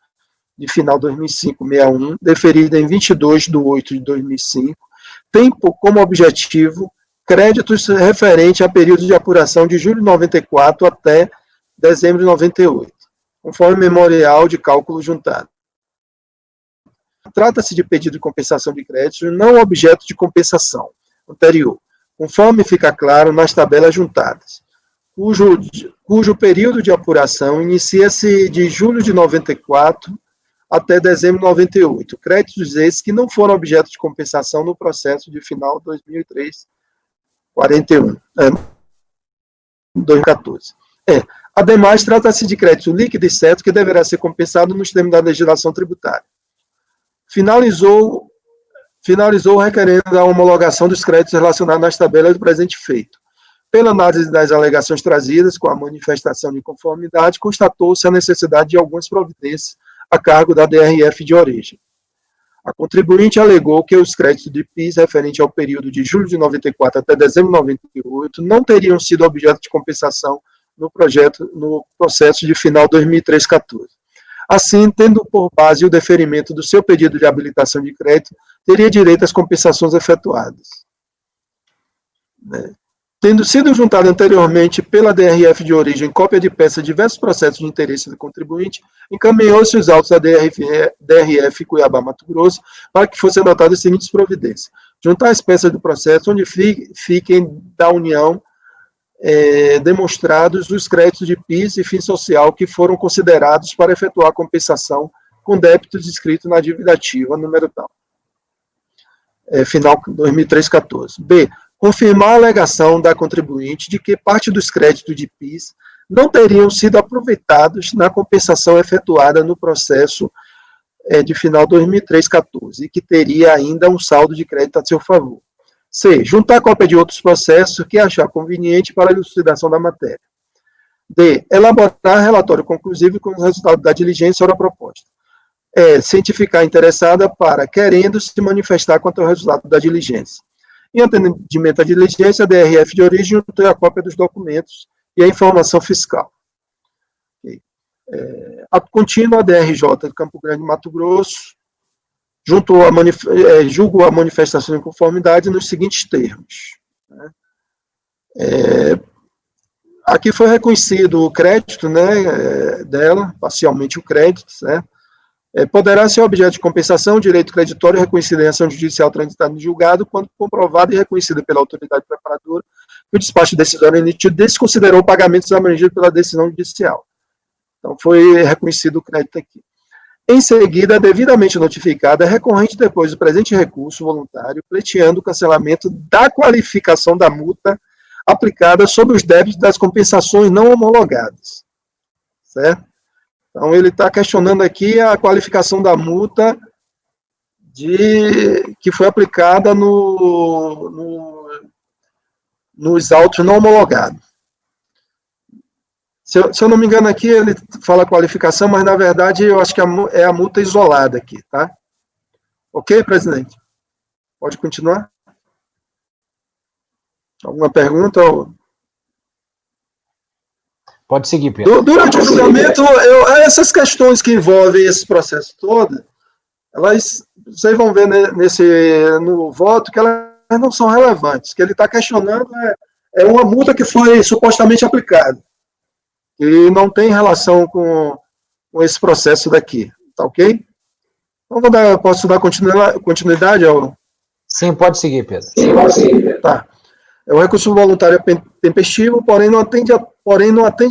de final 2005-61, deferido em 22/8/2005, tem como objetivo créditos referentes a período de apuração de julho de 94 até dezembro de 98, conforme memorial de cálculo juntado. Trata-se de pedido de compensação de crédito, não objeto de compensação anterior, conforme fica claro nas tabelas juntadas, cujo período de apuração inicia-se de julho de 94 até dezembro de 98. Créditos esses que não foram objeto de compensação no processo de final 2014. Ademais, trata-se de crédito líquido e certo que deverá ser compensado nos termos da legislação tributária. Finalizou requerendo a homologação dos créditos relacionados nas tabelas do presente feito. Pela análise das alegações trazidas com a manifestação de conformidade, constatou-se a necessidade de algumas providências a cargo da DRF de origem. A contribuinte alegou que os créditos de PIS referente ao período de julho de 94 até dezembro de 98 não teriam sido objeto de compensação no processo de final 2003-14. Assim, tendo por base o deferimento do seu pedido de habilitação de crédito, teria direito às compensações efetuadas. Tendo sido juntado anteriormente pela DRF de origem cópia de peça de diversos processos de interesse do contribuinte, encaminhou-se os autos da DRF Cuiabá Mato Grosso para que fossem adotadas as seguintes providências: juntar as peças do processo onde fiquem da União demonstrados os créditos de PIS e FII social que foram considerados para efetuar a compensação com débitos inscritos na dívida ativa, número tal. Final 2003-14. B. Confirmar a alegação da contribuinte de que parte dos créditos de PIS não teriam sido aproveitados na compensação efetuada no processo de final 2003-14 e que teria ainda um saldo de crédito a seu favor. C. Juntar cópia de outros processos que achar conveniente para a elucidação da matéria. D. Elaborar relatório conclusivo com os resultados da diligência ora proposta. Cientificar a interessada para, querendo se manifestar quanto ao resultado da diligência. Em atendimento à diligência, a DRF de origem juntou a cópia dos documentos e a informação fiscal. Ato contínuo, a DRJ de Campo Grande, Mato Grosso, julgou a manifestação de conformidade nos seguintes termos. Aqui foi reconhecido o crédito dela, parcialmente o crédito, poderá ser objeto de compensação o direito creditório reconhecido em ação judicial transitada no julgado, quando comprovado e reconhecido pela autoridade preparadora que o despacho decisório emitido desconsiderou pagamentos abrangidos pela decisão judicial. Então, foi reconhecido o crédito aqui. Em seguida, devidamente notificada, é recorrente depois do presente recurso voluntário, pleiteando o cancelamento da qualificação da multa aplicada sobre os débitos das compensações não homologadas. Certo? Então, ele está questionando aqui a qualificação da multa que foi aplicada nos autos não homologados. Se eu não me engano aqui, ele fala qualificação, mas na verdade eu acho que é a multa isolada aqui, tá? Ok, presidente? Pode continuar? Alguma pergunta? Pode seguir, Pedro. Durante o julgamento, essas questões que envolvem esse processo todo, vocês vão ver no voto que elas não são relevantes. O que ele está questionando é uma multa que foi supostamente aplicada. E não tem relação com esse processo daqui, tá ok? Então, posso dar continuidade ao... Sim, pode seguir, Pedro. Tá. O recurso voluntário é tempestivo, porém não atende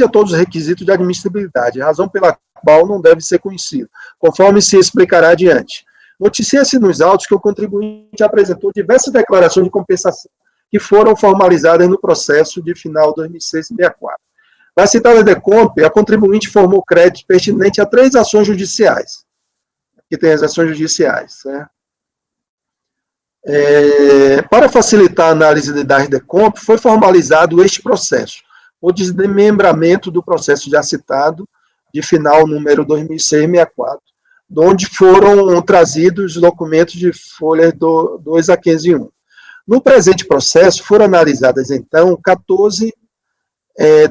a todos os requisitos de admissibilidade, razão pela qual não deve ser conhecido, conforme se explicará adiante. Noticia-se nos autos que o contribuinte apresentou diversas declarações de compensação que foram formalizadas no processo de final 2006-64. Na citada DECOMP, a contribuinte formou crédito pertinente a 3 ações judiciais. Aqui tem as ações judiciais, certo? Para facilitar a análise das DECOMP, foi formalizado este processo, o desmembramento do processo já citado, de final número 2006-64, onde foram trazidos os documentos de folhas 2 a 15 e 1. No presente processo, foram analisadas, então, 14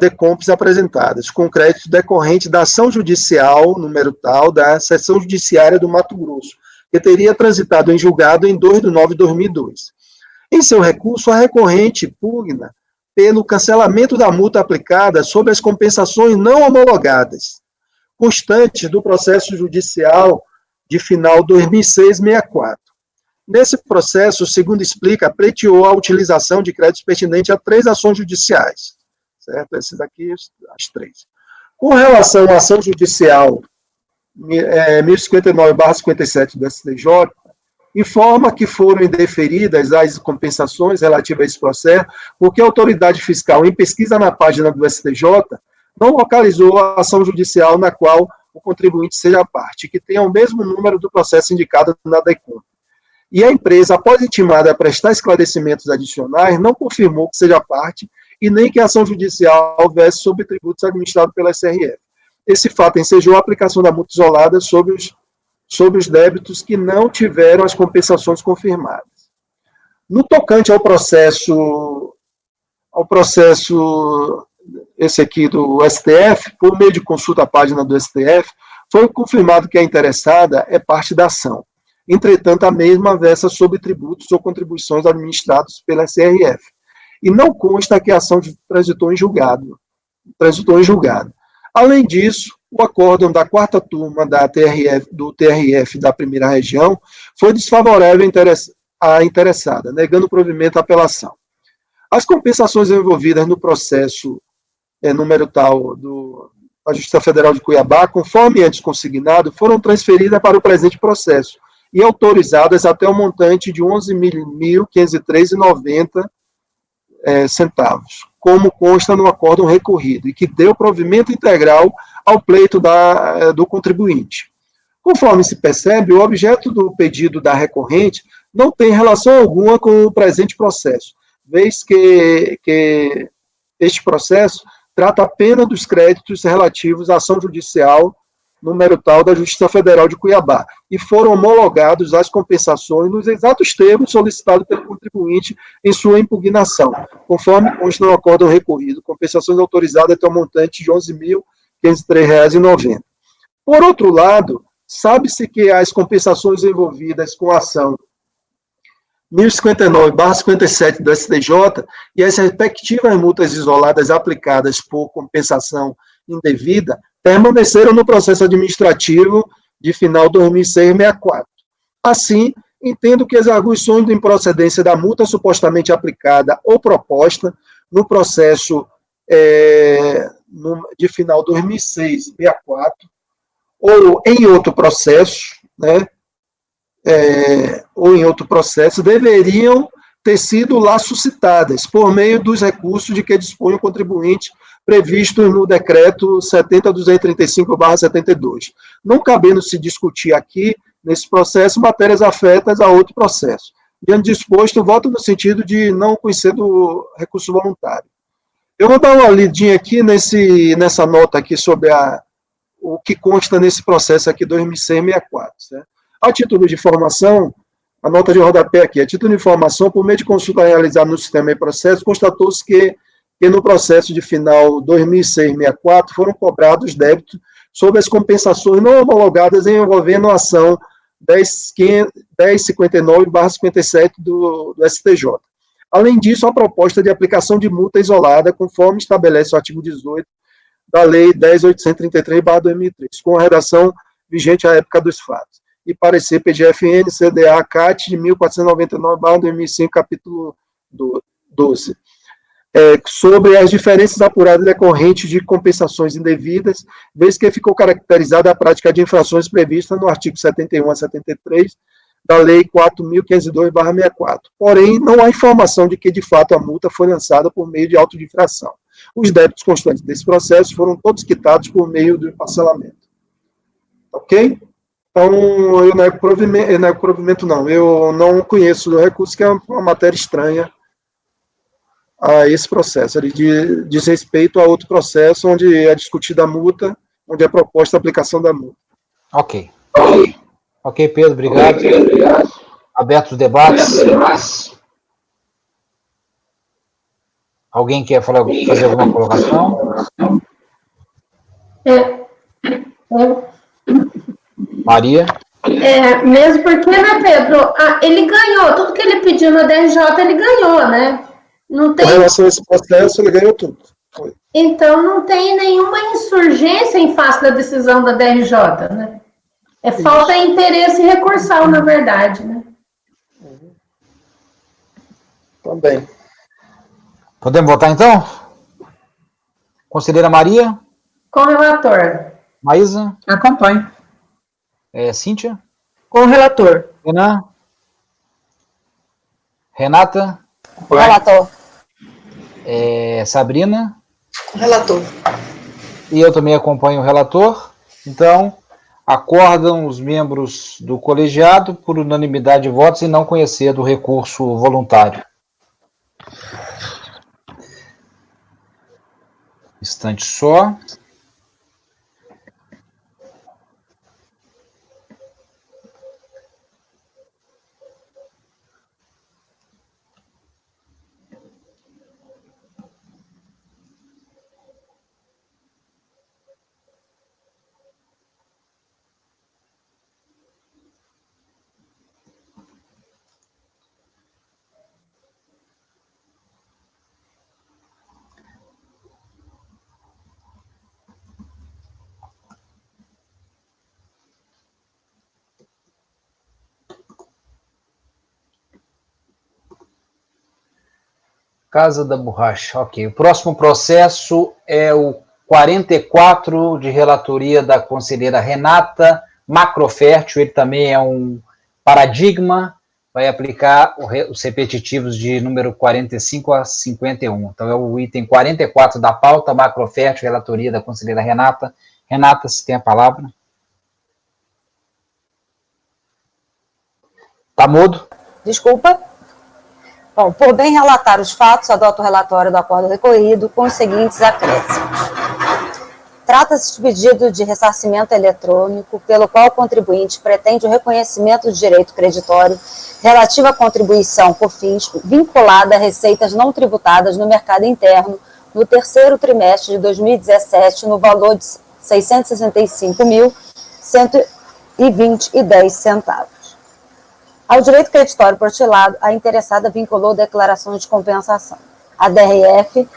DECOMPs apresentadas, com crédito decorrente da ação judicial, número tal, da Seção Judiciária do Mato Grosso, que teria transitado em julgado em 2 de nove de 2002. Em seu recurso, a recorrente pugna pelo cancelamento da multa aplicada sobre as compensações não homologadas, constantes do processo judicial de final 2006-64. Nesse processo, segundo explica, pleiteou a utilização de créditos pertinentes a 3 ações judiciais, certo? Esses aqui, as 3. Com relação à ação judicial 1059/57 do STJ, informa que foram indeferidas as compensações relativas a esse processo, porque a autoridade fiscal, em pesquisa na página do STJ, não localizou a ação judicial na qual o contribuinte seja parte, que tenha o mesmo número do processo indicado na DECOMP. E a empresa, após intimada a prestar esclarecimentos adicionais, não confirmou que seja parte e nem que a ação judicial houvesse sobre tributos administrados pela SRF. Esse fato ensejou a aplicação da multa isolada sobre os débitos que não tiveram as compensações confirmadas. No tocante ao processo esse aqui do STF, por meio de consulta à página do STF, foi confirmado que a interessada é parte da ação. Entretanto, a mesma versa sobre tributos ou contribuições administrados pela SRF. E não consta que a ação transitou em julgado. Além disso, o acórdão da 4ª turma do TRF da primeira região foi desfavorável à interessada, negando o provimento à apelação. As compensações envolvidas no processo número tal da Justiça Federal de Cuiabá, conforme antes consignado, foram transferidas para o presente processo e autorizadas até o montante de R$ 11.503,90, como consta no acórdão recorrido, e que deu provimento integral ao pleito do contribuinte. Conforme se percebe, o objeto do pedido da recorrente não tem relação alguma com o presente processo, vez que este processo trata apenas dos créditos relativos à ação judicial número tal da Justiça Federal de Cuiabá, e foram homologados as compensações nos exatos termos solicitados pelo contribuinte em sua impugnação, conforme consta no acórdão recorrido, compensações autorizadas até o montante de R$ 11.503,90. Por outro lado, sabe-se que as compensações envolvidas com a ação 1059/57 do STJ e as respectivas multas isoladas aplicadas por compensação indevida permaneceram no processo administrativo de final 2006-64. Assim, entendo que as arguições de improcedência da multa supostamente aplicada ou proposta no processo de final 2006-64 ou em outro processo, deveriam ter sido lá suscitadas por meio dos recursos de que dispõe o contribuinte previstos no decreto 70.235/72. Não cabendo se discutir aqui, nesse processo, matérias afetas a outro processo. Diante disposto, voto no sentido de não conhecer do recurso voluntário. Eu vou dar uma lidinha aqui nessa nota aqui sobre o que consta nesse processo aqui 2006-64. Certo? A título de informação, a nota de rodapé aqui, a título de informação, por meio de consulta realizada no sistema e processo, constatou-se que no processo de final 2006-64 foram cobrados débitos sobre as compensações não homologadas envolvendo a ação 1059/57 do STJ. Além disso, a proposta de aplicação de multa isolada, conforme estabelece o artigo 18 da Lei 10.833/2003, com a redação vigente à época dos fatos, e parecer PGFN, CDA, CAT, de 1499/2005, capítulo 12. sobre as diferenças apuradas decorrentes de compensações indevidas, vez que ficou caracterizada a prática de infrações previstas no artigo 71 a 73 da Lei 4.502/64. Porém, não há informação de que, de fato, a multa foi lançada por meio de auto de infração. Os débitos constantes desse processo foram todos quitados por meio do parcelamento. Ok? Então, eu não conheço o recurso, que é uma matéria estranha a esse processo. Ele diz respeito a outro processo onde é discutida a multa, onde é proposta a aplicação da multa. Ok. Ok, Pedro, obrigado. Aberto os debates. Alguém quer fazer alguma colocação? Maria? Mesmo porque, né, Pedro, ele ganhou, tudo que ele pediu na DRJ, ele ganhou, né? Não tem... Com relação a esse processo, ele ganhou tudo. Foi. Então, não tem nenhuma insurgência em face da decisão da DRJ, né? Falta interesse recursal, na verdade, né? Também. Podemos votar, então? Conselheira Maria? Com o relator. Maísa? Acompanho. Cíntia? Com o relator. Renan? Renata? Relator. Sabrina? Relator. E eu também acompanho o relator. Então, acordam os membros do colegiado por unanimidade de votos e não conhecer do recurso voluntário. Instante só. Casa da Borracha, ok. O próximo processo é o 44 de relatoria da conselheira Renata Macrofértil. Ele também é um paradigma, vai aplicar os repetitivos de número 45 a 51. Então é o item 44 da pauta, Macrofértil, relatoria da conselheira Renata. Renata, se tem a palavra. Tá mudo? Desculpa. Bom, por bem relatar os fatos, adoto o relatório do acordo recorrido com os seguintes acréscimos. Trata-se de pedido de ressarcimento eletrônico, pelo qual o contribuinte pretende o reconhecimento de direito creditório relativo à contribuição por fins vinculada a receitas não tributadas no mercado interno no terceiro trimestre de 2017, no valor de R$ 665.120,10. Ao direito creditório protilado, a interessada vinculou declarações de compensação. A DRF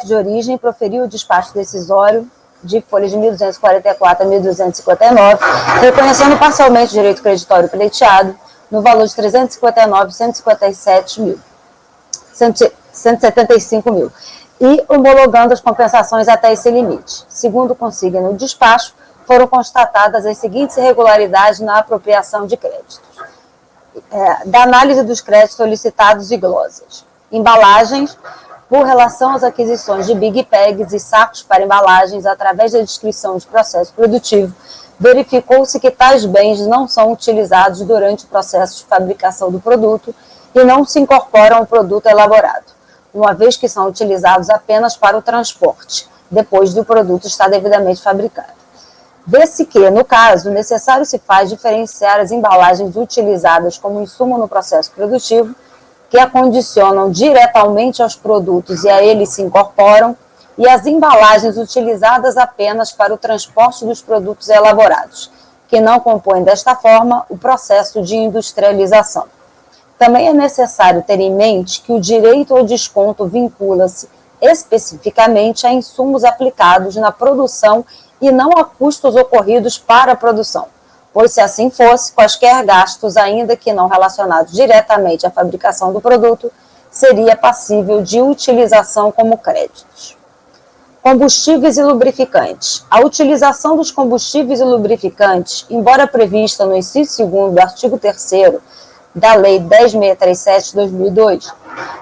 de origem proferiu o despacho decisório de folha de 1.244 a 1.259, reconhecendo parcialmente o direito creditório pleiteado no valor de R$ 359.175 e homologando as compensações até esse limite. Segundo consigna no despacho, foram constatadas as seguintes irregularidades na apropriação de créditos. Da análise dos créditos solicitados e glosas. Embalagens, por relação às aquisições de Big Pegs e sacos para embalagens através da descrição de processo produtivo, verificou-se que tais bens não são utilizados durante o processo de fabricação do produto e não se incorporam ao produto elaborado, uma vez que são utilizados apenas para o transporte, depois do produto estar devidamente fabricado. Vê-se que, no caso, necessário se faz diferenciar as embalagens utilizadas como insumo no processo produtivo, que acondicionam diretamente aos produtos e a eles se incorporam, e as embalagens utilizadas apenas para o transporte dos produtos elaborados, que não compõem desta forma o processo de industrialização. Também é necessário ter em mente que o direito ao desconto vincula-se especificamente a insumos aplicados na produção e não a custos ocorridos para a produção, pois se assim fosse, quaisquer gastos, ainda que não relacionados diretamente à fabricação do produto, seria passível de utilização como créditos. Combustíveis e lubrificantes. A utilização dos combustíveis e lubrificantes, embora prevista no inciso 2º do artigo 3º da Lei 10.637 de 2002,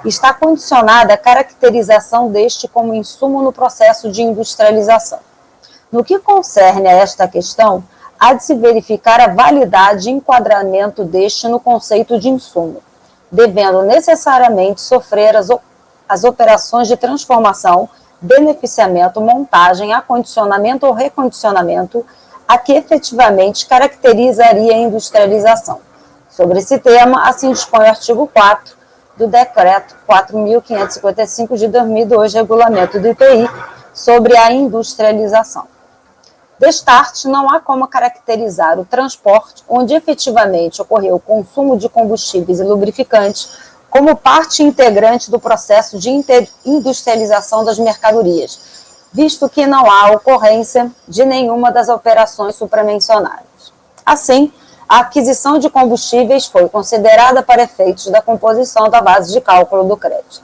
está condicionada à caracterização deste como insumo no processo de industrialização. No que concerne a esta questão, há de se verificar a validade e enquadramento deste no conceito de insumo, devendo necessariamente sofrer as operações de transformação, beneficiamento, montagem, acondicionamento ou recondicionamento a que efetivamente caracterizaria a industrialização. Sobre esse tema, assim dispõe o artigo 4 do Decreto 4.555 de 2002, Regulamento do IPI, sobre a industrialização. Destarte, não há como caracterizar o transporte onde efetivamente ocorreu o consumo de combustíveis e lubrificantes como parte integrante do processo de industrialização das mercadorias, visto que não há ocorrência de nenhuma das operações supramencionadas. Assim, a aquisição de combustíveis foi considerada para efeitos da composição da base de cálculo do crédito.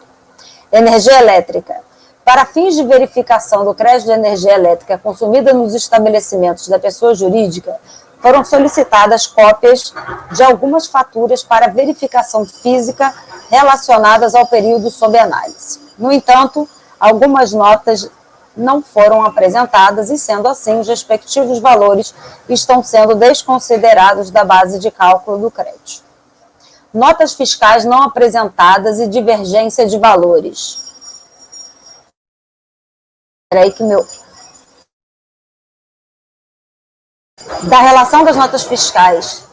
Energia elétrica. Para fins de verificação do crédito de energia elétrica consumida nos estabelecimentos da pessoa jurídica, foram solicitadas cópias de algumas faturas para verificação física relacionadas ao período sob análise. No entanto, algumas notas não foram apresentadas e, sendo assim, os respectivos valores estão sendo desconsiderados da base de cálculo do crédito. Notas fiscais não apresentadas e divergência de valores. Da relação das notas fiscais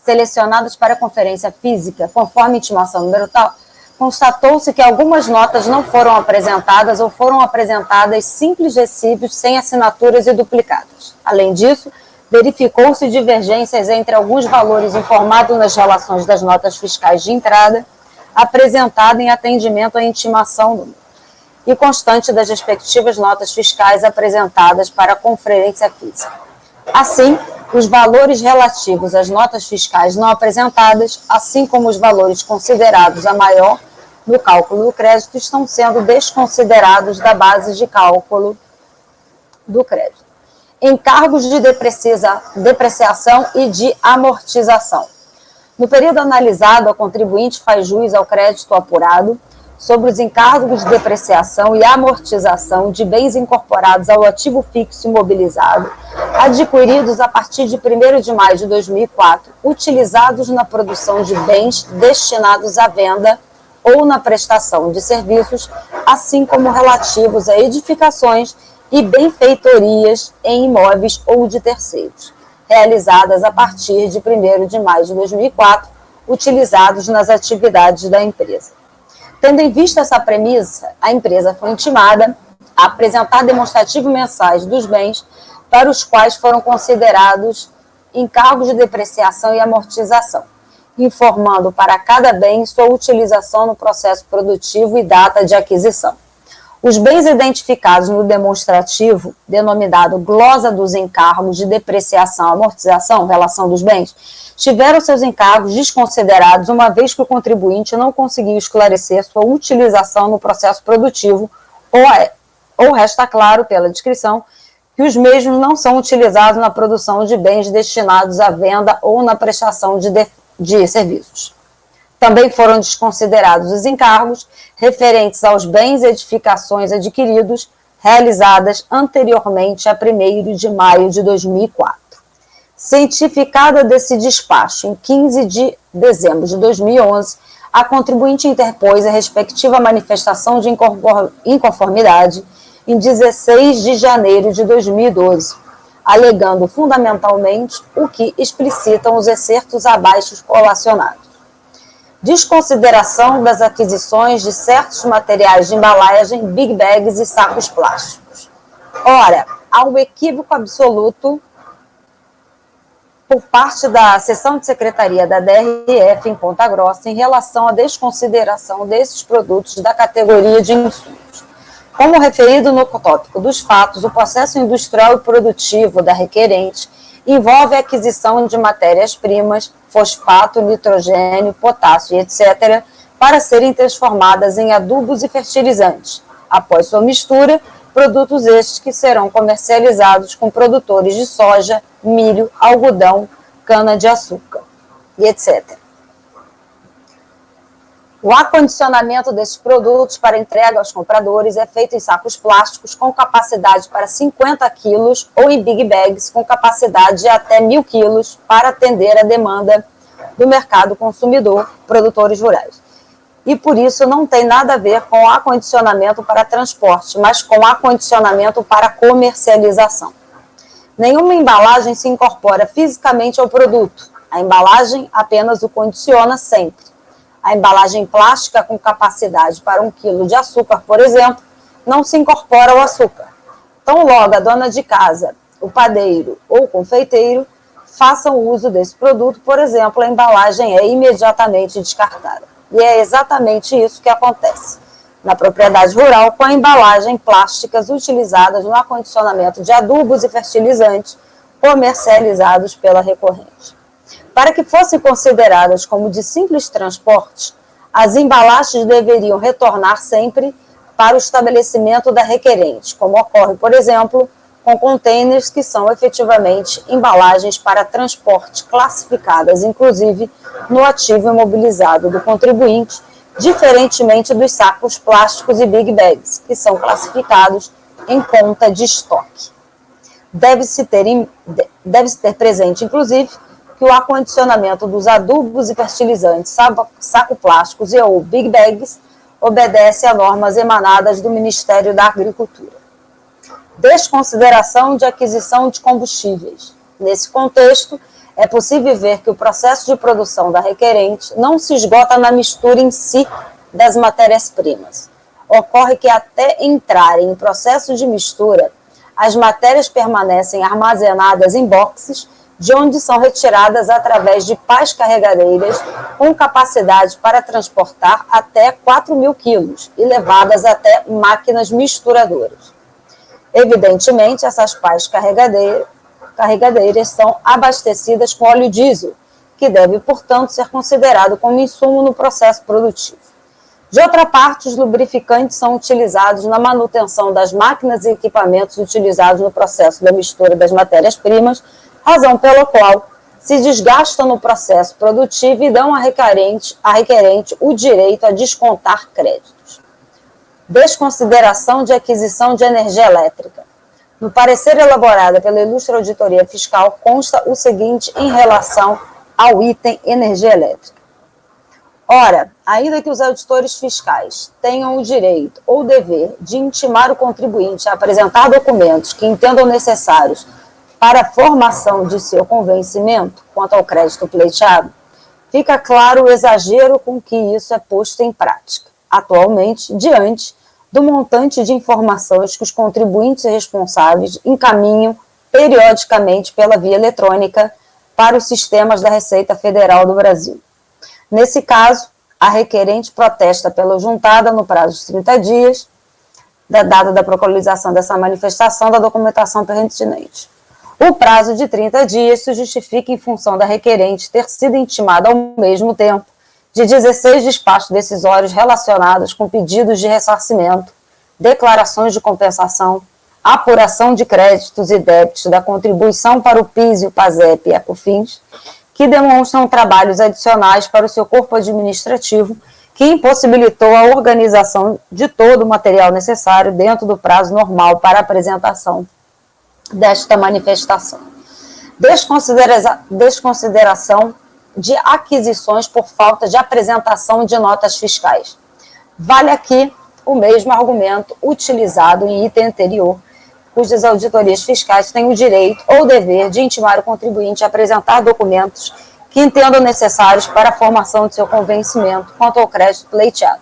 selecionadas para a conferência física, conforme intimação número tal, constatou-se que algumas notas não foram apresentadas ou foram apresentadas simples recibos sem assinaturas e duplicados. Além disso, verificou-se divergências entre alguns valores informados nas relações das notas fiscais de entrada, apresentada em atendimento à intimação número e constante das respectivas notas fiscais apresentadas para a conferência física. Assim, os valores relativos às notas fiscais não apresentadas, assim como os valores considerados a maior no cálculo do crédito, estão sendo desconsiderados da base de cálculo do crédito. Encargos de depreciação e de amortização. No período analisado, a contribuinte faz jus ao crédito apurado sobre os encargos de depreciação e amortização de bens incorporados ao ativo fixo imobilizado, adquiridos a partir de 1º de maio de 2004, utilizados na produção de bens destinados à venda ou na prestação de serviços, assim como relativos a edificações e benfeitorias em imóveis ou de terceiros, realizadas a partir de 1º de maio de 2004, utilizados nas atividades da empresa. Tendo em vista essa premissa, a empresa foi intimada a apresentar demonstrativos mensais dos bens para os quais foram considerados encargos de depreciação e amortização, informando para cada bem sua utilização no processo produtivo e data de aquisição. Os bens identificados no demonstrativo, denominado glosa dos encargos de depreciação e amortização, relação dos bens, tiveram seus encargos desconsiderados, uma vez que o contribuinte não conseguiu esclarecer sua utilização no processo produtivo, ou resta claro pela descrição que os mesmos não são utilizados na produção de bens destinados à venda ou na prestação de serviços. Também foram desconsiderados os encargos referentes aos bens e edificações adquiridos realizadas anteriormente a 1º de maio de 2004. Cientificada desse despacho em 15 de dezembro de 2011, a contribuinte interpôs a respectiva manifestação de inconformidade em 16 de janeiro de 2012, alegando fundamentalmente o que explicitam os excertos abaixo colacionados. Desconsideração das aquisições de certos materiais de embalagem, big bags e sacos plásticos. Ora, há um equívoco absoluto por parte da seção de secretaria da DRF em Ponta Grossa em relação à desconsideração desses produtos da categoria de insumos. Como referido no tópico dos fatos, o processo industrial e produtivo da requerente envolve a aquisição de matérias-primas, fosfato, nitrogênio, potássio, etc., para serem transformadas em adubos e fertilizantes. Após sua mistura, produtos estes que serão comercializados com produtores de soja, milho, algodão, cana-de-açúcar e etc. O acondicionamento desses produtos para entrega aos compradores é feito em sacos plásticos com capacidade para 50 quilos ou em big bags com capacidade de até 1.000 quilos para atender a demanda do mercado consumidor, produtores rurais. E por isso não tem nada a ver com acondicionamento para transporte, mas com acondicionamento para comercialização. Nenhuma embalagem se incorpora fisicamente ao produto. A embalagem apenas o condiciona sempre. A embalagem plástica com capacidade para 1 quilo de açúcar, por exemplo, não se incorpora ao açúcar. Então, logo a dona de casa, o padeiro ou o confeiteiro façam uso desse produto, por exemplo, a embalagem é imediatamente descartada. E é exatamente isso que acontece na propriedade rural com a embalagem plásticas utilizadas no acondicionamento de adubos e fertilizantes comercializados pela recorrente. Para que fossem consideradas como de simples transporte, as embalagens deveriam retornar sempre para o estabelecimento da requerente, como ocorre, por exemplo, com containers que são efetivamente embalagens para transporte classificadas, inclusive, no ativo imobilizado do contribuinte, diferentemente dos sacos plásticos e big bags, que são classificados em conta de estoque. Deve-se ter presente, inclusive, que o acondicionamento dos adubos e fertilizantes, saco plásticos e ou big bags obedece a normas emanadas do Ministério da Agricultura. Desconsideração de aquisição de combustíveis. Nesse contexto, é possível ver que o processo de produção da requerente não se esgota na mistura em si das matérias-primas. Ocorre que até entrarem em processo de mistura, as matérias permanecem armazenadas em boxes, de onde são retiradas através de pás carregadeiras com capacidade para transportar até 4.000 quilos e levadas até máquinas misturadoras. Evidentemente, essas pás carregadeiras são abastecidas com óleo diesel, que deve, portanto, ser considerado como insumo no processo produtivo. De outra parte, os lubrificantes são utilizados na manutenção das máquinas e equipamentos utilizados no processo da mistura das matérias-primas, razão pela qual se desgastam no processo produtivo e dão a requerente o direito a descontar créditos. Desconsideração de aquisição de energia elétrica. No parecer elaborado pela Ilustre Auditoria Fiscal, consta o seguinte em relação ao item energia elétrica. Ora, ainda que os auditores fiscais tenham o direito ou dever de intimar o contribuinte a apresentar documentos que entendam necessários para a formação de seu convencimento quanto ao crédito pleiteado, fica claro o exagero com que isso é posto em prática, atualmente, diante do montante de informações que os contribuintes responsáveis encaminham periodicamente pela via eletrônica para os sistemas da Receita Federal do Brasil. Nesse caso, a requerente protesta pela juntada no prazo de 30 dias da data da protocolização dessa manifestação da documentação pertinente. O prazo de 30 dias se justifica em função da requerente ter sido intimada ao mesmo tempo de 16 despachos decisórios relacionados com pedidos de ressarcimento, declarações de compensação, apuração de créditos e débitos da contribuição para o PIS, o PASEP e a COFINS, que demonstram trabalhos adicionais para o seu corpo administrativo, que impossibilitou a organização de todo o material necessário dentro do prazo normal para a apresentação desta manifestação. Desconsideração de aquisições por falta de apresentação de notas fiscais. Vale aqui o mesmo argumento utilizado em item anterior, cujas auditorias fiscais têm o direito ou dever de intimar o contribuinte a apresentar documentos que entendam necessários para a formação de seu convencimento quanto ao crédito pleiteado.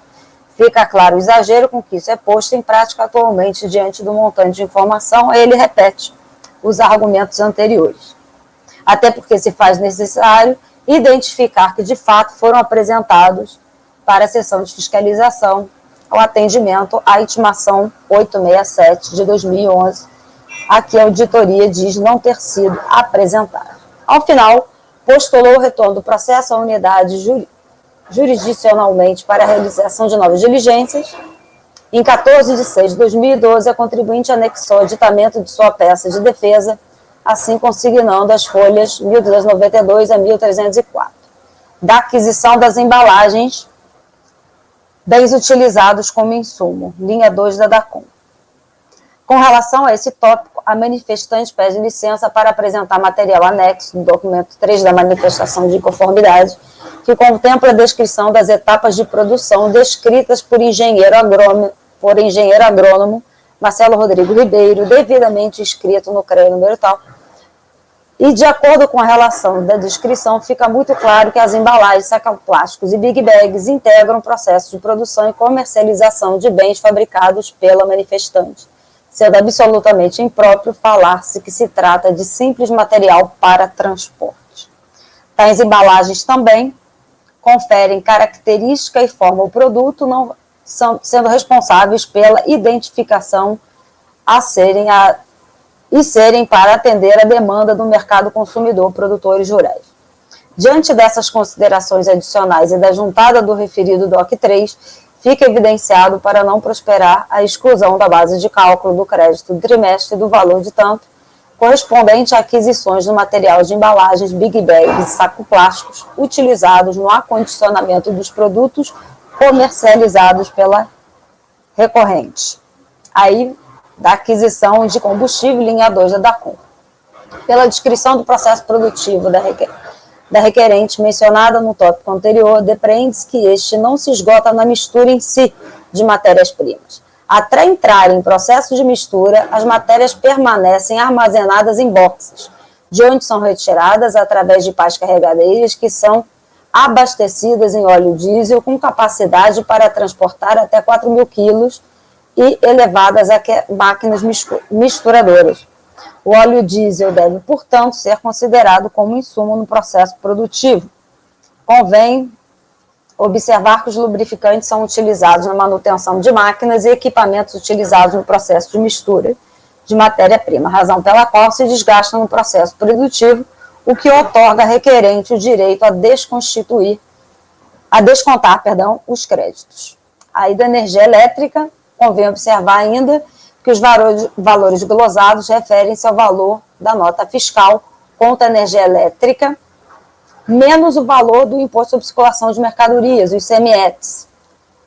Fica claro o exagero com que isso é posto em prática atualmente diante do montante de informação, ele repete os argumentos anteriores. Até porque se faz necessário identificar que de fato foram apresentados para a sessão de fiscalização ao atendimento à intimação 867 de 2011, a que a auditoria diz não ter sido apresentada. Ao final, postulou o retorno do processo à unidade jurídica. jurisdicionalmente para a realização de novas diligências. Em 14 de 6 de 2012, a contribuinte anexou o aditamento de sua peça de defesa, assim consignando as folhas 1.292 a 1.304, da aquisição das embalagens, bens utilizados como insumo, linha 2 da DACOM. Com relação a esse tópico, a manifestante pede licença para apresentar material anexo do documento 3 da manifestação de inconformidade, que contempla a descrição das etapas de produção descritas por engenheiro agrônomo Marcelo Rodrigo Ribeiro, devidamente inscrito no CREA número tal. E, de acordo com a relação da descrição, fica muito claro que as embalagens, sacoplásticos e big bags integram processos de produção e comercialização de bens fabricados pela manifestante, sendo absolutamente impróprio falar-se que se trata de simples material para transporte. Tais embalagens também conferem característica e forma ao produto, não sendo responsáveis pela identificação serem para atender a demanda do mercado consumidor, produtores rurais. Diante dessas considerações adicionais e da juntada do referido DOC 3, fica evidenciado para não prosperar a exclusão da base de cálculo do crédito do trimestre do valor de tanto correspondente a aquisições do material de embalagens, big bags e sacoplásticos utilizados no acondicionamento dos produtos comercializados pela recorrente. Aí, da aquisição de combustível, linha 2 da DACOM. Pela descrição do processo produtivo da requerente mencionada no tópico anterior, depreende-se que este não se esgota na mistura em si de matérias-primas. Até entrar em processo de mistura, as matérias permanecem armazenadas em boxes, de onde são retiradas através de pás carregadeiras que são abastecidas em óleo diesel com capacidade para transportar até 4.000 quilos e elevadas a máquinas misturadoras. O óleo diesel deve, portanto, ser considerado como insumo no processo produtivo. Convém observar que os lubrificantes são utilizados na manutenção de máquinas e equipamentos utilizados no processo de mistura de matéria-prima, razão pela qual se desgastam no processo produtivo, o que otorga a requerente o direito a descontar os créditos. Aí da energia elétrica, convém observar ainda que os valores glosados referem-se ao valor da nota fiscal contra a energia elétrica, menos o valor do Imposto sobre Circulação de Mercadorias, o ICMS.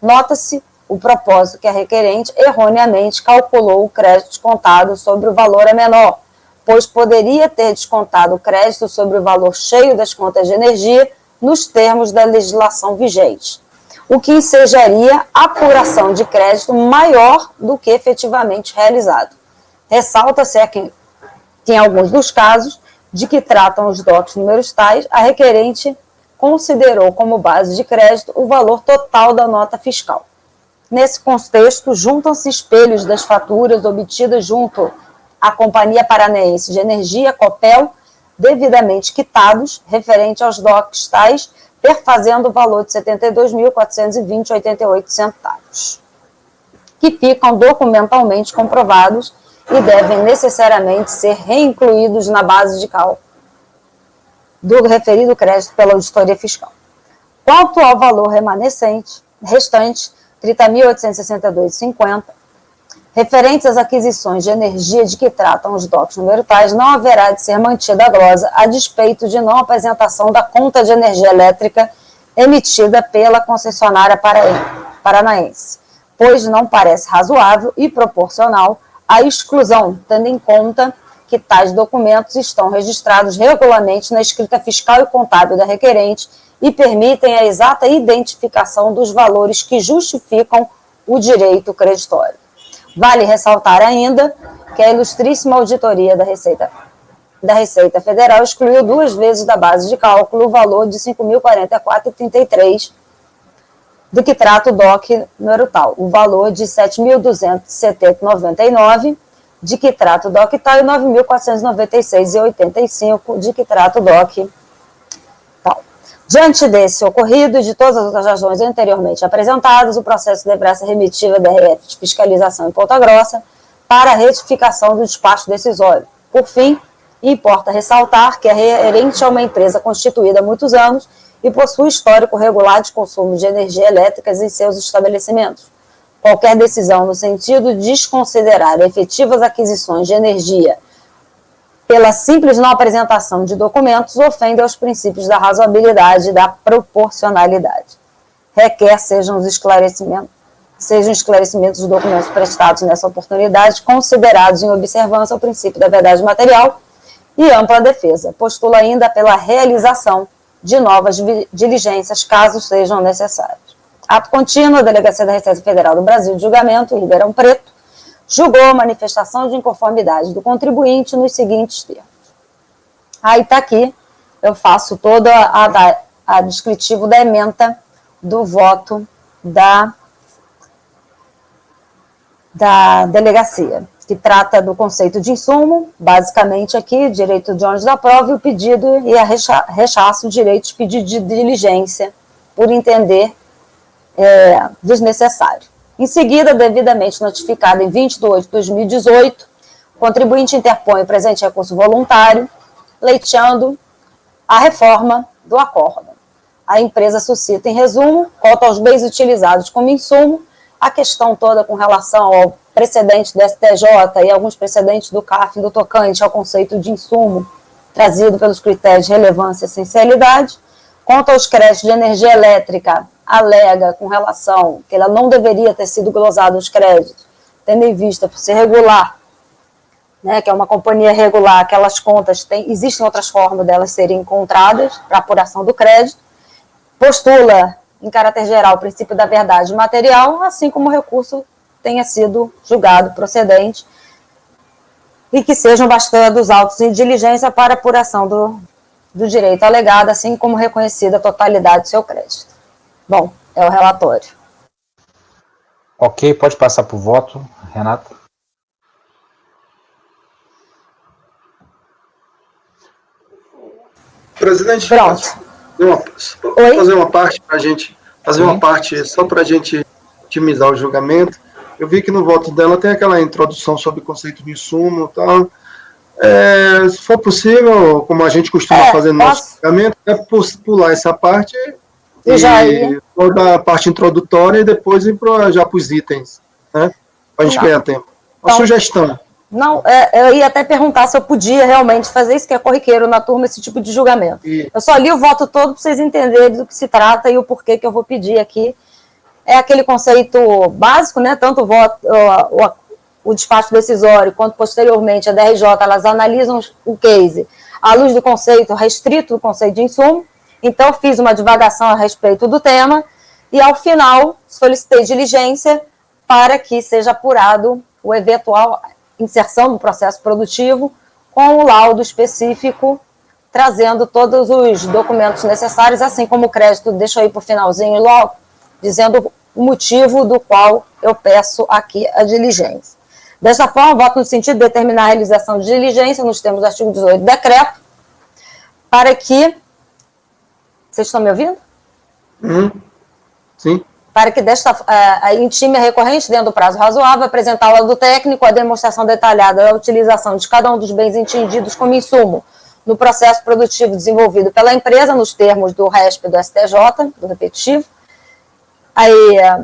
Nota-se o propósito que a requerente erroneamente calculou o crédito descontado sobre o valor a menor, pois poderia ter descontado o crédito sobre o valor cheio das contas de energia nos termos da legislação vigente, o que ensejaria apuração de crédito maior do que efetivamente realizado. Ressalta-se que, em alguns dos casos de que tratam os DOCs números tais, a requerente considerou como base de crédito o valor total da nota fiscal. Nesse contexto, juntam-se espelhos das faturas obtidas junto à Companhia Paranaense de Energia, Copel, devidamente quitados, referente aos DOCs tais, perfazendo o valor de R$ 72.420,88, que ficam documentalmente comprovados e devem necessariamente ser reincluídos na base de cálculo do referido crédito pela auditoria fiscal. Quanto ao valor restante, R$ 30.862,50, referentes às aquisições de energia de que tratam os DOCs número tais, não haverá de ser mantida a glosa a despeito de não apresentação da conta de energia elétrica emitida pela concessionária paranaense, pois não parece razoável e proporcional a exclusão, tendo em conta que tais documentos estão registrados regularmente na escrita fiscal e contábil da requerente e permitem a exata identificação dos valores que justificam o direito creditório. Vale ressaltar ainda que a ilustríssima auditoria da Receita Federal excluiu 2 vezes da base de cálculo o valor de R$ 5.044,33 do que trata o DOC número tal, o valor de R$ 7.270,99 de que trata o DOC tal e R$ 9.496,85 de que trata o DOC tal. Diante desse ocorrido e de todas as outras razões anteriormente apresentadas, o processo deverá ser remetido à DRF de Fiscalização em Ponta Grossa para a retificação do despacho decisório. Por fim, importa ressaltar que a requerente é uma empresa constituída há muitos anos e possui histórico regular de consumo de energia elétrica em seus estabelecimentos. Qualquer decisão no sentido de desconsiderar efetivas aquisições de energia pela simples não apresentação de documentos ofende aos princípios da razoabilidade e da proporcionalidade. Requer sejam esclarecimentos dos documentos prestados nessa oportunidade considerados em observância ao princípio da verdade material e ampla defesa. Postula ainda pela realização de novas diligências, caso sejam necessárias. Ato contínuo, a Delegacia da Receita Federal do Brasil de Julgamento, em Ribeirão Preto, julgou a manifestação de inconformidade do contribuinte nos seguintes termos. Aí está aqui, eu faço todo a descritivo da ementa do voto da delegacia, que trata do conceito de insumo, basicamente aqui, direito de ônus da prova, e o pedido e a rechaço o direito de pedido de diligência, por entender desnecessário. Em seguida, devidamente notificado em 20 de 8 de 2018, o contribuinte interpõe o presente recurso voluntário, pleiteando a reforma do acórdão. A empresa suscita, em resumo, quanto aos bens utilizados como insumo, a questão toda com relação ao precedente do STJ e alguns precedentes do CARF do tocante ao conceito de insumo, trazido pelos critérios de relevância e essencialidade. Quanto aos créditos de energia elétrica, alega com relação que ela não deveria ter sido glosada os créditos, tendo em vista por ser regular, né, que é uma companhia regular, aquelas contas, existem outras formas delas serem encontradas para apuração do crédito, postula, em caráter geral, o princípio da verdade material, assim como o recurso tenha sido julgado procedente e que sejam bastados os autos em diligência para apuração do direito alegado, assim como reconhecida a totalidade do seu crédito. Bom, é o relatório. Ok, pode passar para o voto, Renata. Presidente, Pronto. fazer uma parte para a gente, só para a gente otimizar o julgamento. Eu vi que no voto dela tem aquela introdução sobre o conceito de insumo e tal. Se for possível, como a gente costuma fazer no nosso julgamento, pular essa parte e toda a parte introdutória e depois ir já para os itens, né? Para a gente ganhar tempo. Uma sugestão. Não, eu ia até perguntar se eu podia realmente fazer isso, que é corriqueiro na turma, esse tipo de julgamento. Eu só li o voto todo para vocês entenderem do que se trata e o porquê que eu vou pedir aqui. É aquele conceito básico, né? Tanto o despacho decisório quanto posteriormente a DRJ, elas analisam o case à luz do conceito restrito do conceito de insumo. Então, fiz uma divagação a respeito do tema e, ao final, solicitei diligência para que seja apurado o eventual inserção do processo produtivo com o laudo específico, trazendo todos os documentos necessários, assim como o crédito, deixa eu ir para o finalzinho logo, dizendo o motivo do qual eu peço aqui a diligência. Desta forma, voto no sentido de determinar a realização de diligência nos termos do artigo 18 do decreto, para que... Vocês estão me ouvindo? Sim. Para que a intime a recorrente, dentro do prazo razoável, apresentar ao laudo técnico a demonstração detalhada da utilização de cada um dos bens entendidos como insumo no processo produtivo desenvolvido pela empresa, nos termos do RESP do STJ, do repetitivo, aí,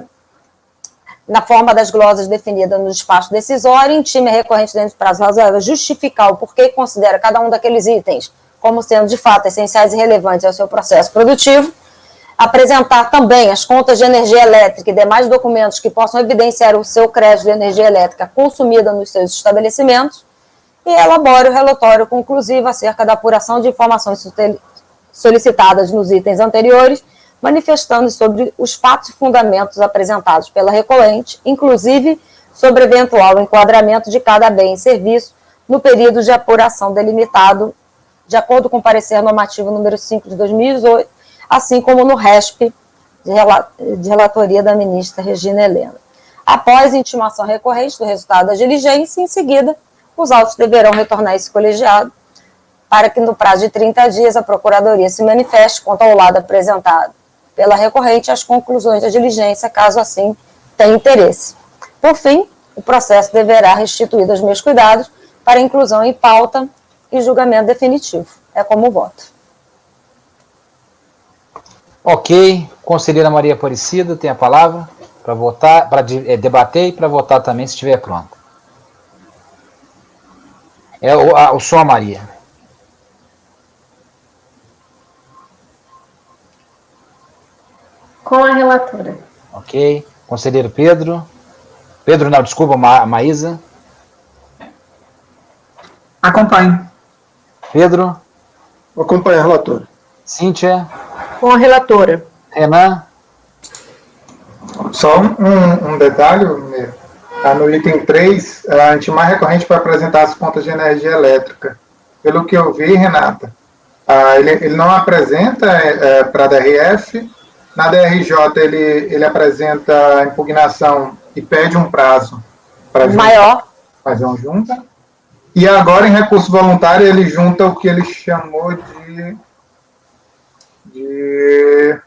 na forma das glosas definidas no despacho decisório, intime a recorrente dentro do prazo razoável justificar o porquê considera cada um daqueles itens como sendo, de fato, essenciais e relevantes ao seu processo produtivo, apresentar também as contas de energia elétrica e demais documentos que possam evidenciar o seu crédito de energia elétrica consumida nos seus estabelecimentos e elabore o relatório conclusivo acerca da apuração de informações solicitadas nos itens anteriores, manifestando sobre os fatos e fundamentos apresentados pela recorrente, inclusive sobre eventual enquadramento de cada bem e serviço no período de apuração delimitado, de acordo com o parecer normativo número 5 de 2018, assim como no RESP de relatoria da ministra Regina Helena. Após a intimação recorrente do resultado da diligência, em seguida, os autos deverão retornar a esse colegiado para que, no prazo de 30 dias, a Procuradoria se manifeste quanto ao lado apresentado pela recorrente as conclusões da diligência, caso assim tenha interesse. Por fim, o processo deverá restituir aos meus cuidados para inclusão em pauta e julgamento definitivo. É como voto. Ok. Conselheira Maria Aparecida, tem a palavra para votar, para debater e para votar também, se estiver pronta. O som, Maria. Com a relatora. Ok. Conselheiro Pedro. Pedro, não, desculpa, Maísa. Acompanho. Pedro. Vou acompanhar a relatora. Cíntia. Com a relatora. Renan. Só um detalhe, no item 3, a intimar recorrente para apresentar as contas de energia elétrica. Pelo que eu vi, Renata, ele não apresenta para a DRF, na DRJ ele apresenta a impugnação e pede um prazo para Maior. fazer um junta, e agora em recurso voluntário ele junta o que ele chamou de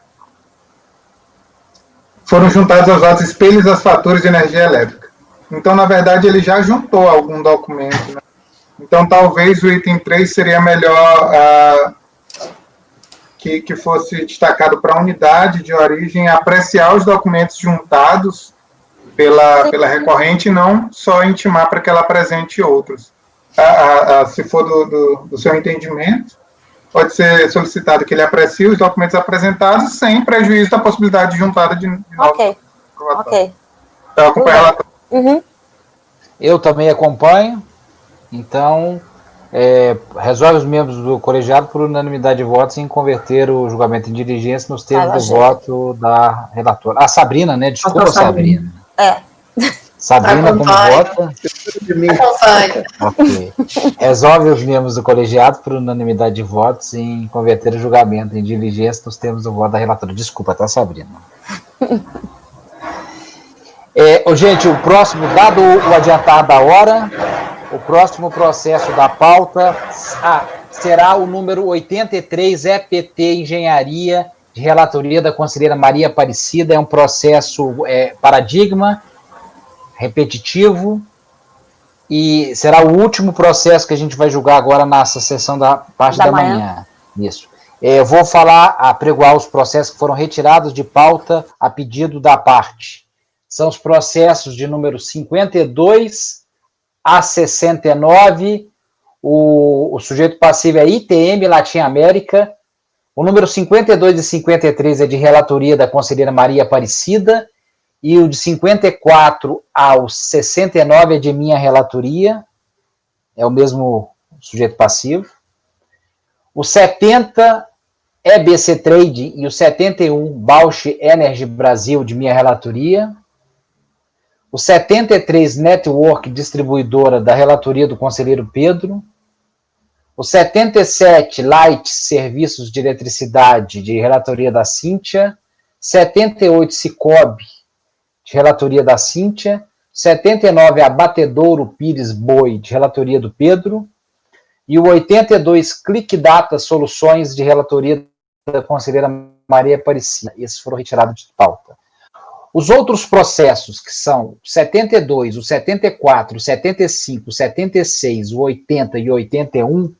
foram juntados aos autos espelhos das faturas de energia elétrica. Então, na verdade, ele já juntou algum documento. Né? Então, talvez o item 3 seria melhor que fosse destacado para a unidade de origem apreciar os documentos juntados pela recorrente e não só intimar para que ela apresente outros. Se for do seu entendimento, pode ser solicitado que ele aprecie os documentos apresentados sem prejuízo da possibilidade de juntada de novos. Ok. Então, acompanha ela. Uhum. Eu também acompanho. Então, resolve os membros do colegiado por unanimidade de votos em converter o julgamento em diligência nos termos do voto da relatora. Sabrina, né? Desculpa, Sabrina. Sabrina, como vota? Ok. Resolve os membros do colegiado por unanimidade de votos em converter o julgamento em diligência nos termos do voto da relatora. Desculpa, tá, Sabrina? Gente, o próximo, dado o adiantar da hora, o próximo processo da pauta será o número 83 EPT Engenharia, de relatoria da conselheira Maria Aparecida. É um processo paradigma, repetitivo, e será o último processo que a gente vai julgar agora nessa sessão da parte da manhã. Isso. Eu vou apregoar os processos que foram retirados de pauta a pedido da parte. São os processos de número 52 a 69, o sujeito passivo é ITM Latim América, o número 52 e 53 é de relatoria da conselheira Maria Aparecida, e o de 54 ao 69 é de minha relatoria, é o mesmo sujeito passivo. O 70 é BC Trade e o 71 Bausch Energy Brasil, de minha relatoria. O 73 Network Distribuidora, da relatoria do conselheiro Pedro. O 77 Light Serviços de Eletricidade, de relatoria da Cíntia. 78 Cicobi, de relatoria da Cíntia, 79 Abatedouro Pires Boi, de relatoria do Pedro, e o 82 Click Data Soluções, de relatoria da conselheira Maria Aparecida. Esses foram retirados de pauta. Os outros processos, que são o 72, o 74, o 75, o 76, o 80 e o 81,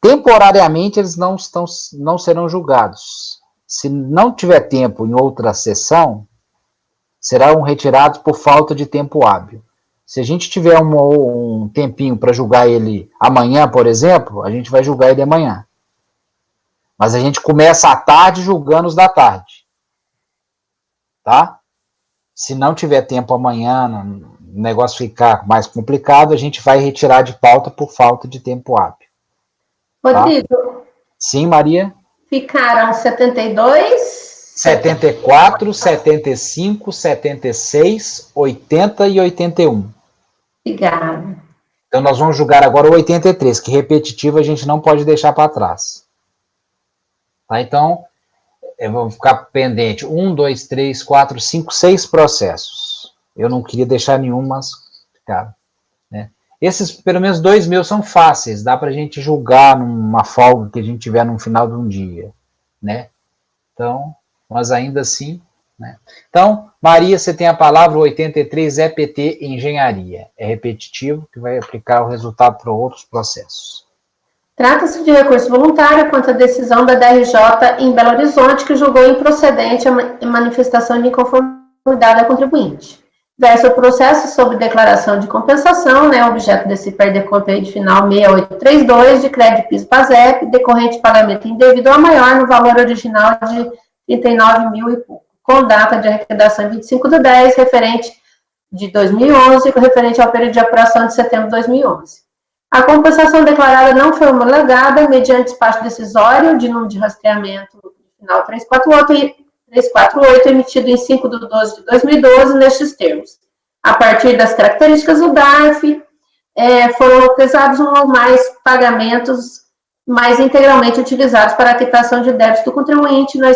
temporariamente eles não serão julgados. Se não tiver tempo em outra sessão, serão retirados por falta de tempo hábil. Se a gente tiver um tempinho para julgar ele amanhã, por exemplo, a gente vai julgar ele amanhã. Mas a gente começa à tarde julgando os da tarde. Tá? Se não tiver tempo amanhã, o negócio ficar mais complicado, a gente vai retirar de pauta por falta de tempo hábil. Rodrigo. Tá? Sim, Maria? Ficaram 72, 74, 75, 76, 80 e 81. Obrigada. Então, nós vamos julgar agora o 83, que repetitivo a gente não pode deixar para trás. Tá? Então, vamos ficar pendente. 1, 2, 3, 4, 5, 6 processos. Eu não queria deixar nenhum, mas ficaram. Né? Esses, pelo menos 2 meus, são fáceis. Dá para a gente julgar numa folga que a gente tiver no final de um dia. Né? Então, mas ainda assim... Né? Então, Maria, você tem a palavra 83 EPT Engenharia. É repetitivo, que vai aplicar o resultado para outros processos. Trata-se de recurso voluntário contra a decisão da DRJ em Belo Horizonte, que julgou improcedente a manifestação de inconformidade da contribuinte. Versa o processo sobre declaração de compensação, né, objeto desse PERDECOMP aí de final 6832, de crédito PIS/PASEP, decorrente de pagamento indevido ou maior no valor original de 39 mil e pouco, com data de arrecadação 25/10, referente de 2011, referente ao período de apuração de setembro de 2011. A compensação declarada não foi homologada mediante despacho decisório de número de rastreamento final 348, emitido em 5/12 de 2012, nestes termos. A partir das características do DARF, foram localizados um ou mais pagamentos mais integralmente utilizados para a quitação de débitos do contribuinte, não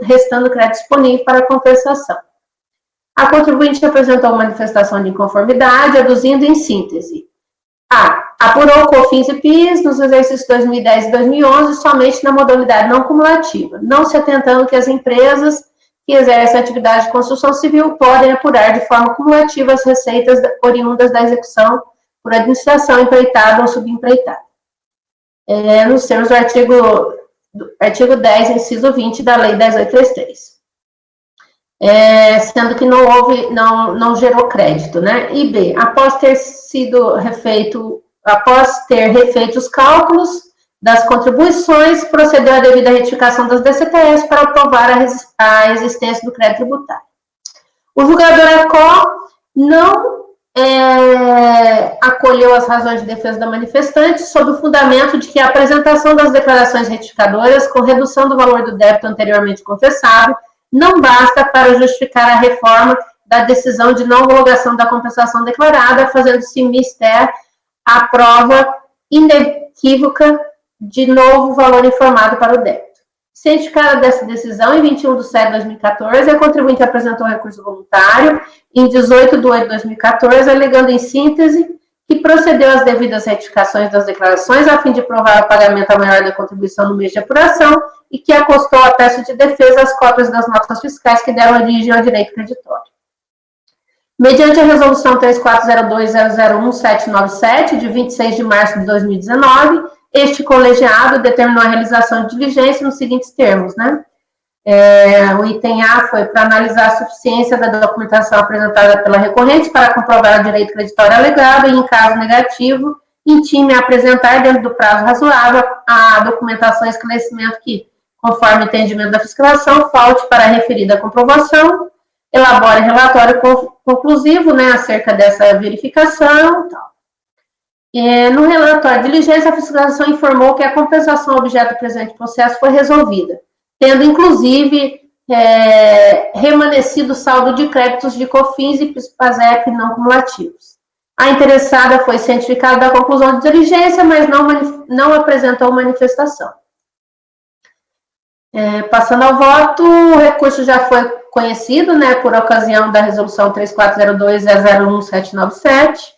restando crédito disponível para compensação. A contribuinte apresentou manifestação de inconformidade, aduzindo em síntese: A. Apurou COFINS e PIS nos exercícios 2010 e 2011 somente na modalidade não cumulativa, não se atentando que as empresas que exercem atividade de construção civil podem apurar de forma cumulativa as receitas oriundas da execução por administração empreitada ou subempreitada. Nos termos do artigo 10, inciso 20 da Lei 10.833. Sendo que não gerou crédito, né? E B, após ter refeito os cálculos das contribuições, procedeu à devida retificação das DCTS para provar a existência do crédito tributário. O julgador ACO não acolheu as razões de defesa da manifestante sob o fundamento de que a apresentação das declarações retificadoras com redução do valor do débito anteriormente confessado não basta para justificar a reforma da decisão de não homologação da compensação declarada, fazendo-se mister a prova inequívoca de novo valor informado para o débito. Cientificada dessa decisão, em 21/7/2014, a contribuinte apresentou recurso voluntário em 18/8/2014, alegando em síntese que procedeu às devidas retificações das declarações a fim de provar o pagamento a maior da contribuição no mês de apuração e que acostou à peça de defesa as cópias das notas fiscais que deram origem ao direito creditório. Mediante a resolução 3402.001.797, de 26 de março de 2019, este colegiado determinou a realização de diligência nos seguintes termos, né? O item A foi para analisar a suficiência da documentação apresentada pela recorrente para comprovar o direito creditório alegado e, em caso negativo, intime a apresentar, dentro do prazo razoável, a documentação e esclarecimento que, conforme o entendimento da fiscalização, falte para a referida comprovação, elabore relatório conclusivo, né, acerca dessa verificação e tal. No relatório de diligência, a fiscalização informou que a compensação objeto do presente processo foi resolvida, tendo, inclusive, remanescido saldo de créditos de COFINS e PIS/PASEP não cumulativos. A interessada foi cientificada da conclusão de diligência, mas não apresentou manifestação. Passando ao voto, o recurso já foi conhecido, né, por ocasião da resolução 3402.001.797.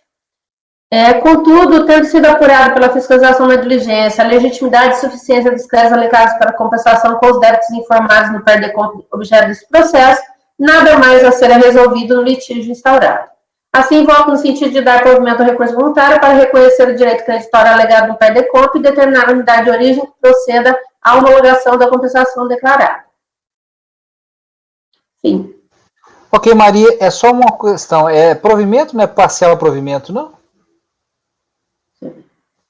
Contudo, tendo sido apurado pela fiscalização da diligência a legitimidade e suficiência dos créditos alegados para compensação com os débitos informados no PERDECOMP objeto desse processo, nada mais a ser resolvido no litígio instaurado. Assim, voto no sentido de dar provimento ao recurso voluntário para reconhecer o direito creditório alegado no PERDECOMP e determinar a unidade de origem que proceda à homologação da compensação declarada. Fim. Ok, Maria, é só uma questão. Provimento não é parcial provimento, não?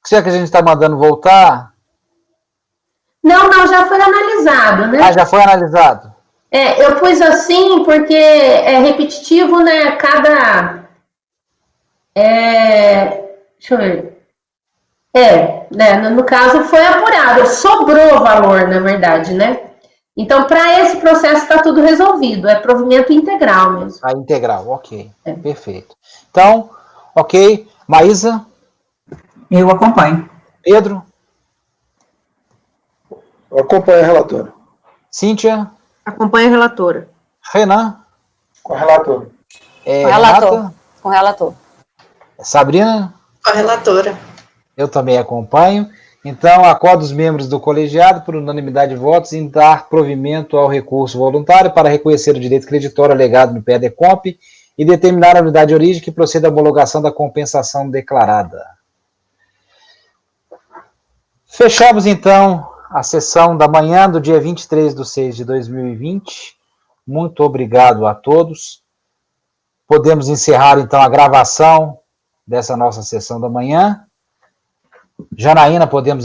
Será que a gente está mandando voltar? Não, já foi analisado, né? Ah, já foi analisado? Eu pus assim porque é repetitivo, né? Deixa eu ver. No caso foi apurado, sobrou valor, na verdade, né? Então, para esse processo está tudo resolvido, é provimento integral mesmo. Ah, integral, ok. Perfeito. Então, ok. Maísa? Eu acompanho. Pedro? Eu acompanho a relatora. Cíntia? Acompanha a relatora. Renan? Com a relatora. Com relator. Renata? Com relator. Sabrina? Com a relatora. Eu também acompanho. Então, acordo os membros do colegiado, por unanimidade de votos, em dar provimento ao recurso voluntário para reconhecer o direito creditório alegado no PERDECOMP e determinar a unidade de origem que proceda à homologação da compensação declarada. Fechamos, então, a sessão da manhã do dia 23/6/2020. Muito obrigado a todos. Podemos encerrar, então, a gravação dessa nossa sessão da manhã. Janaína, podemos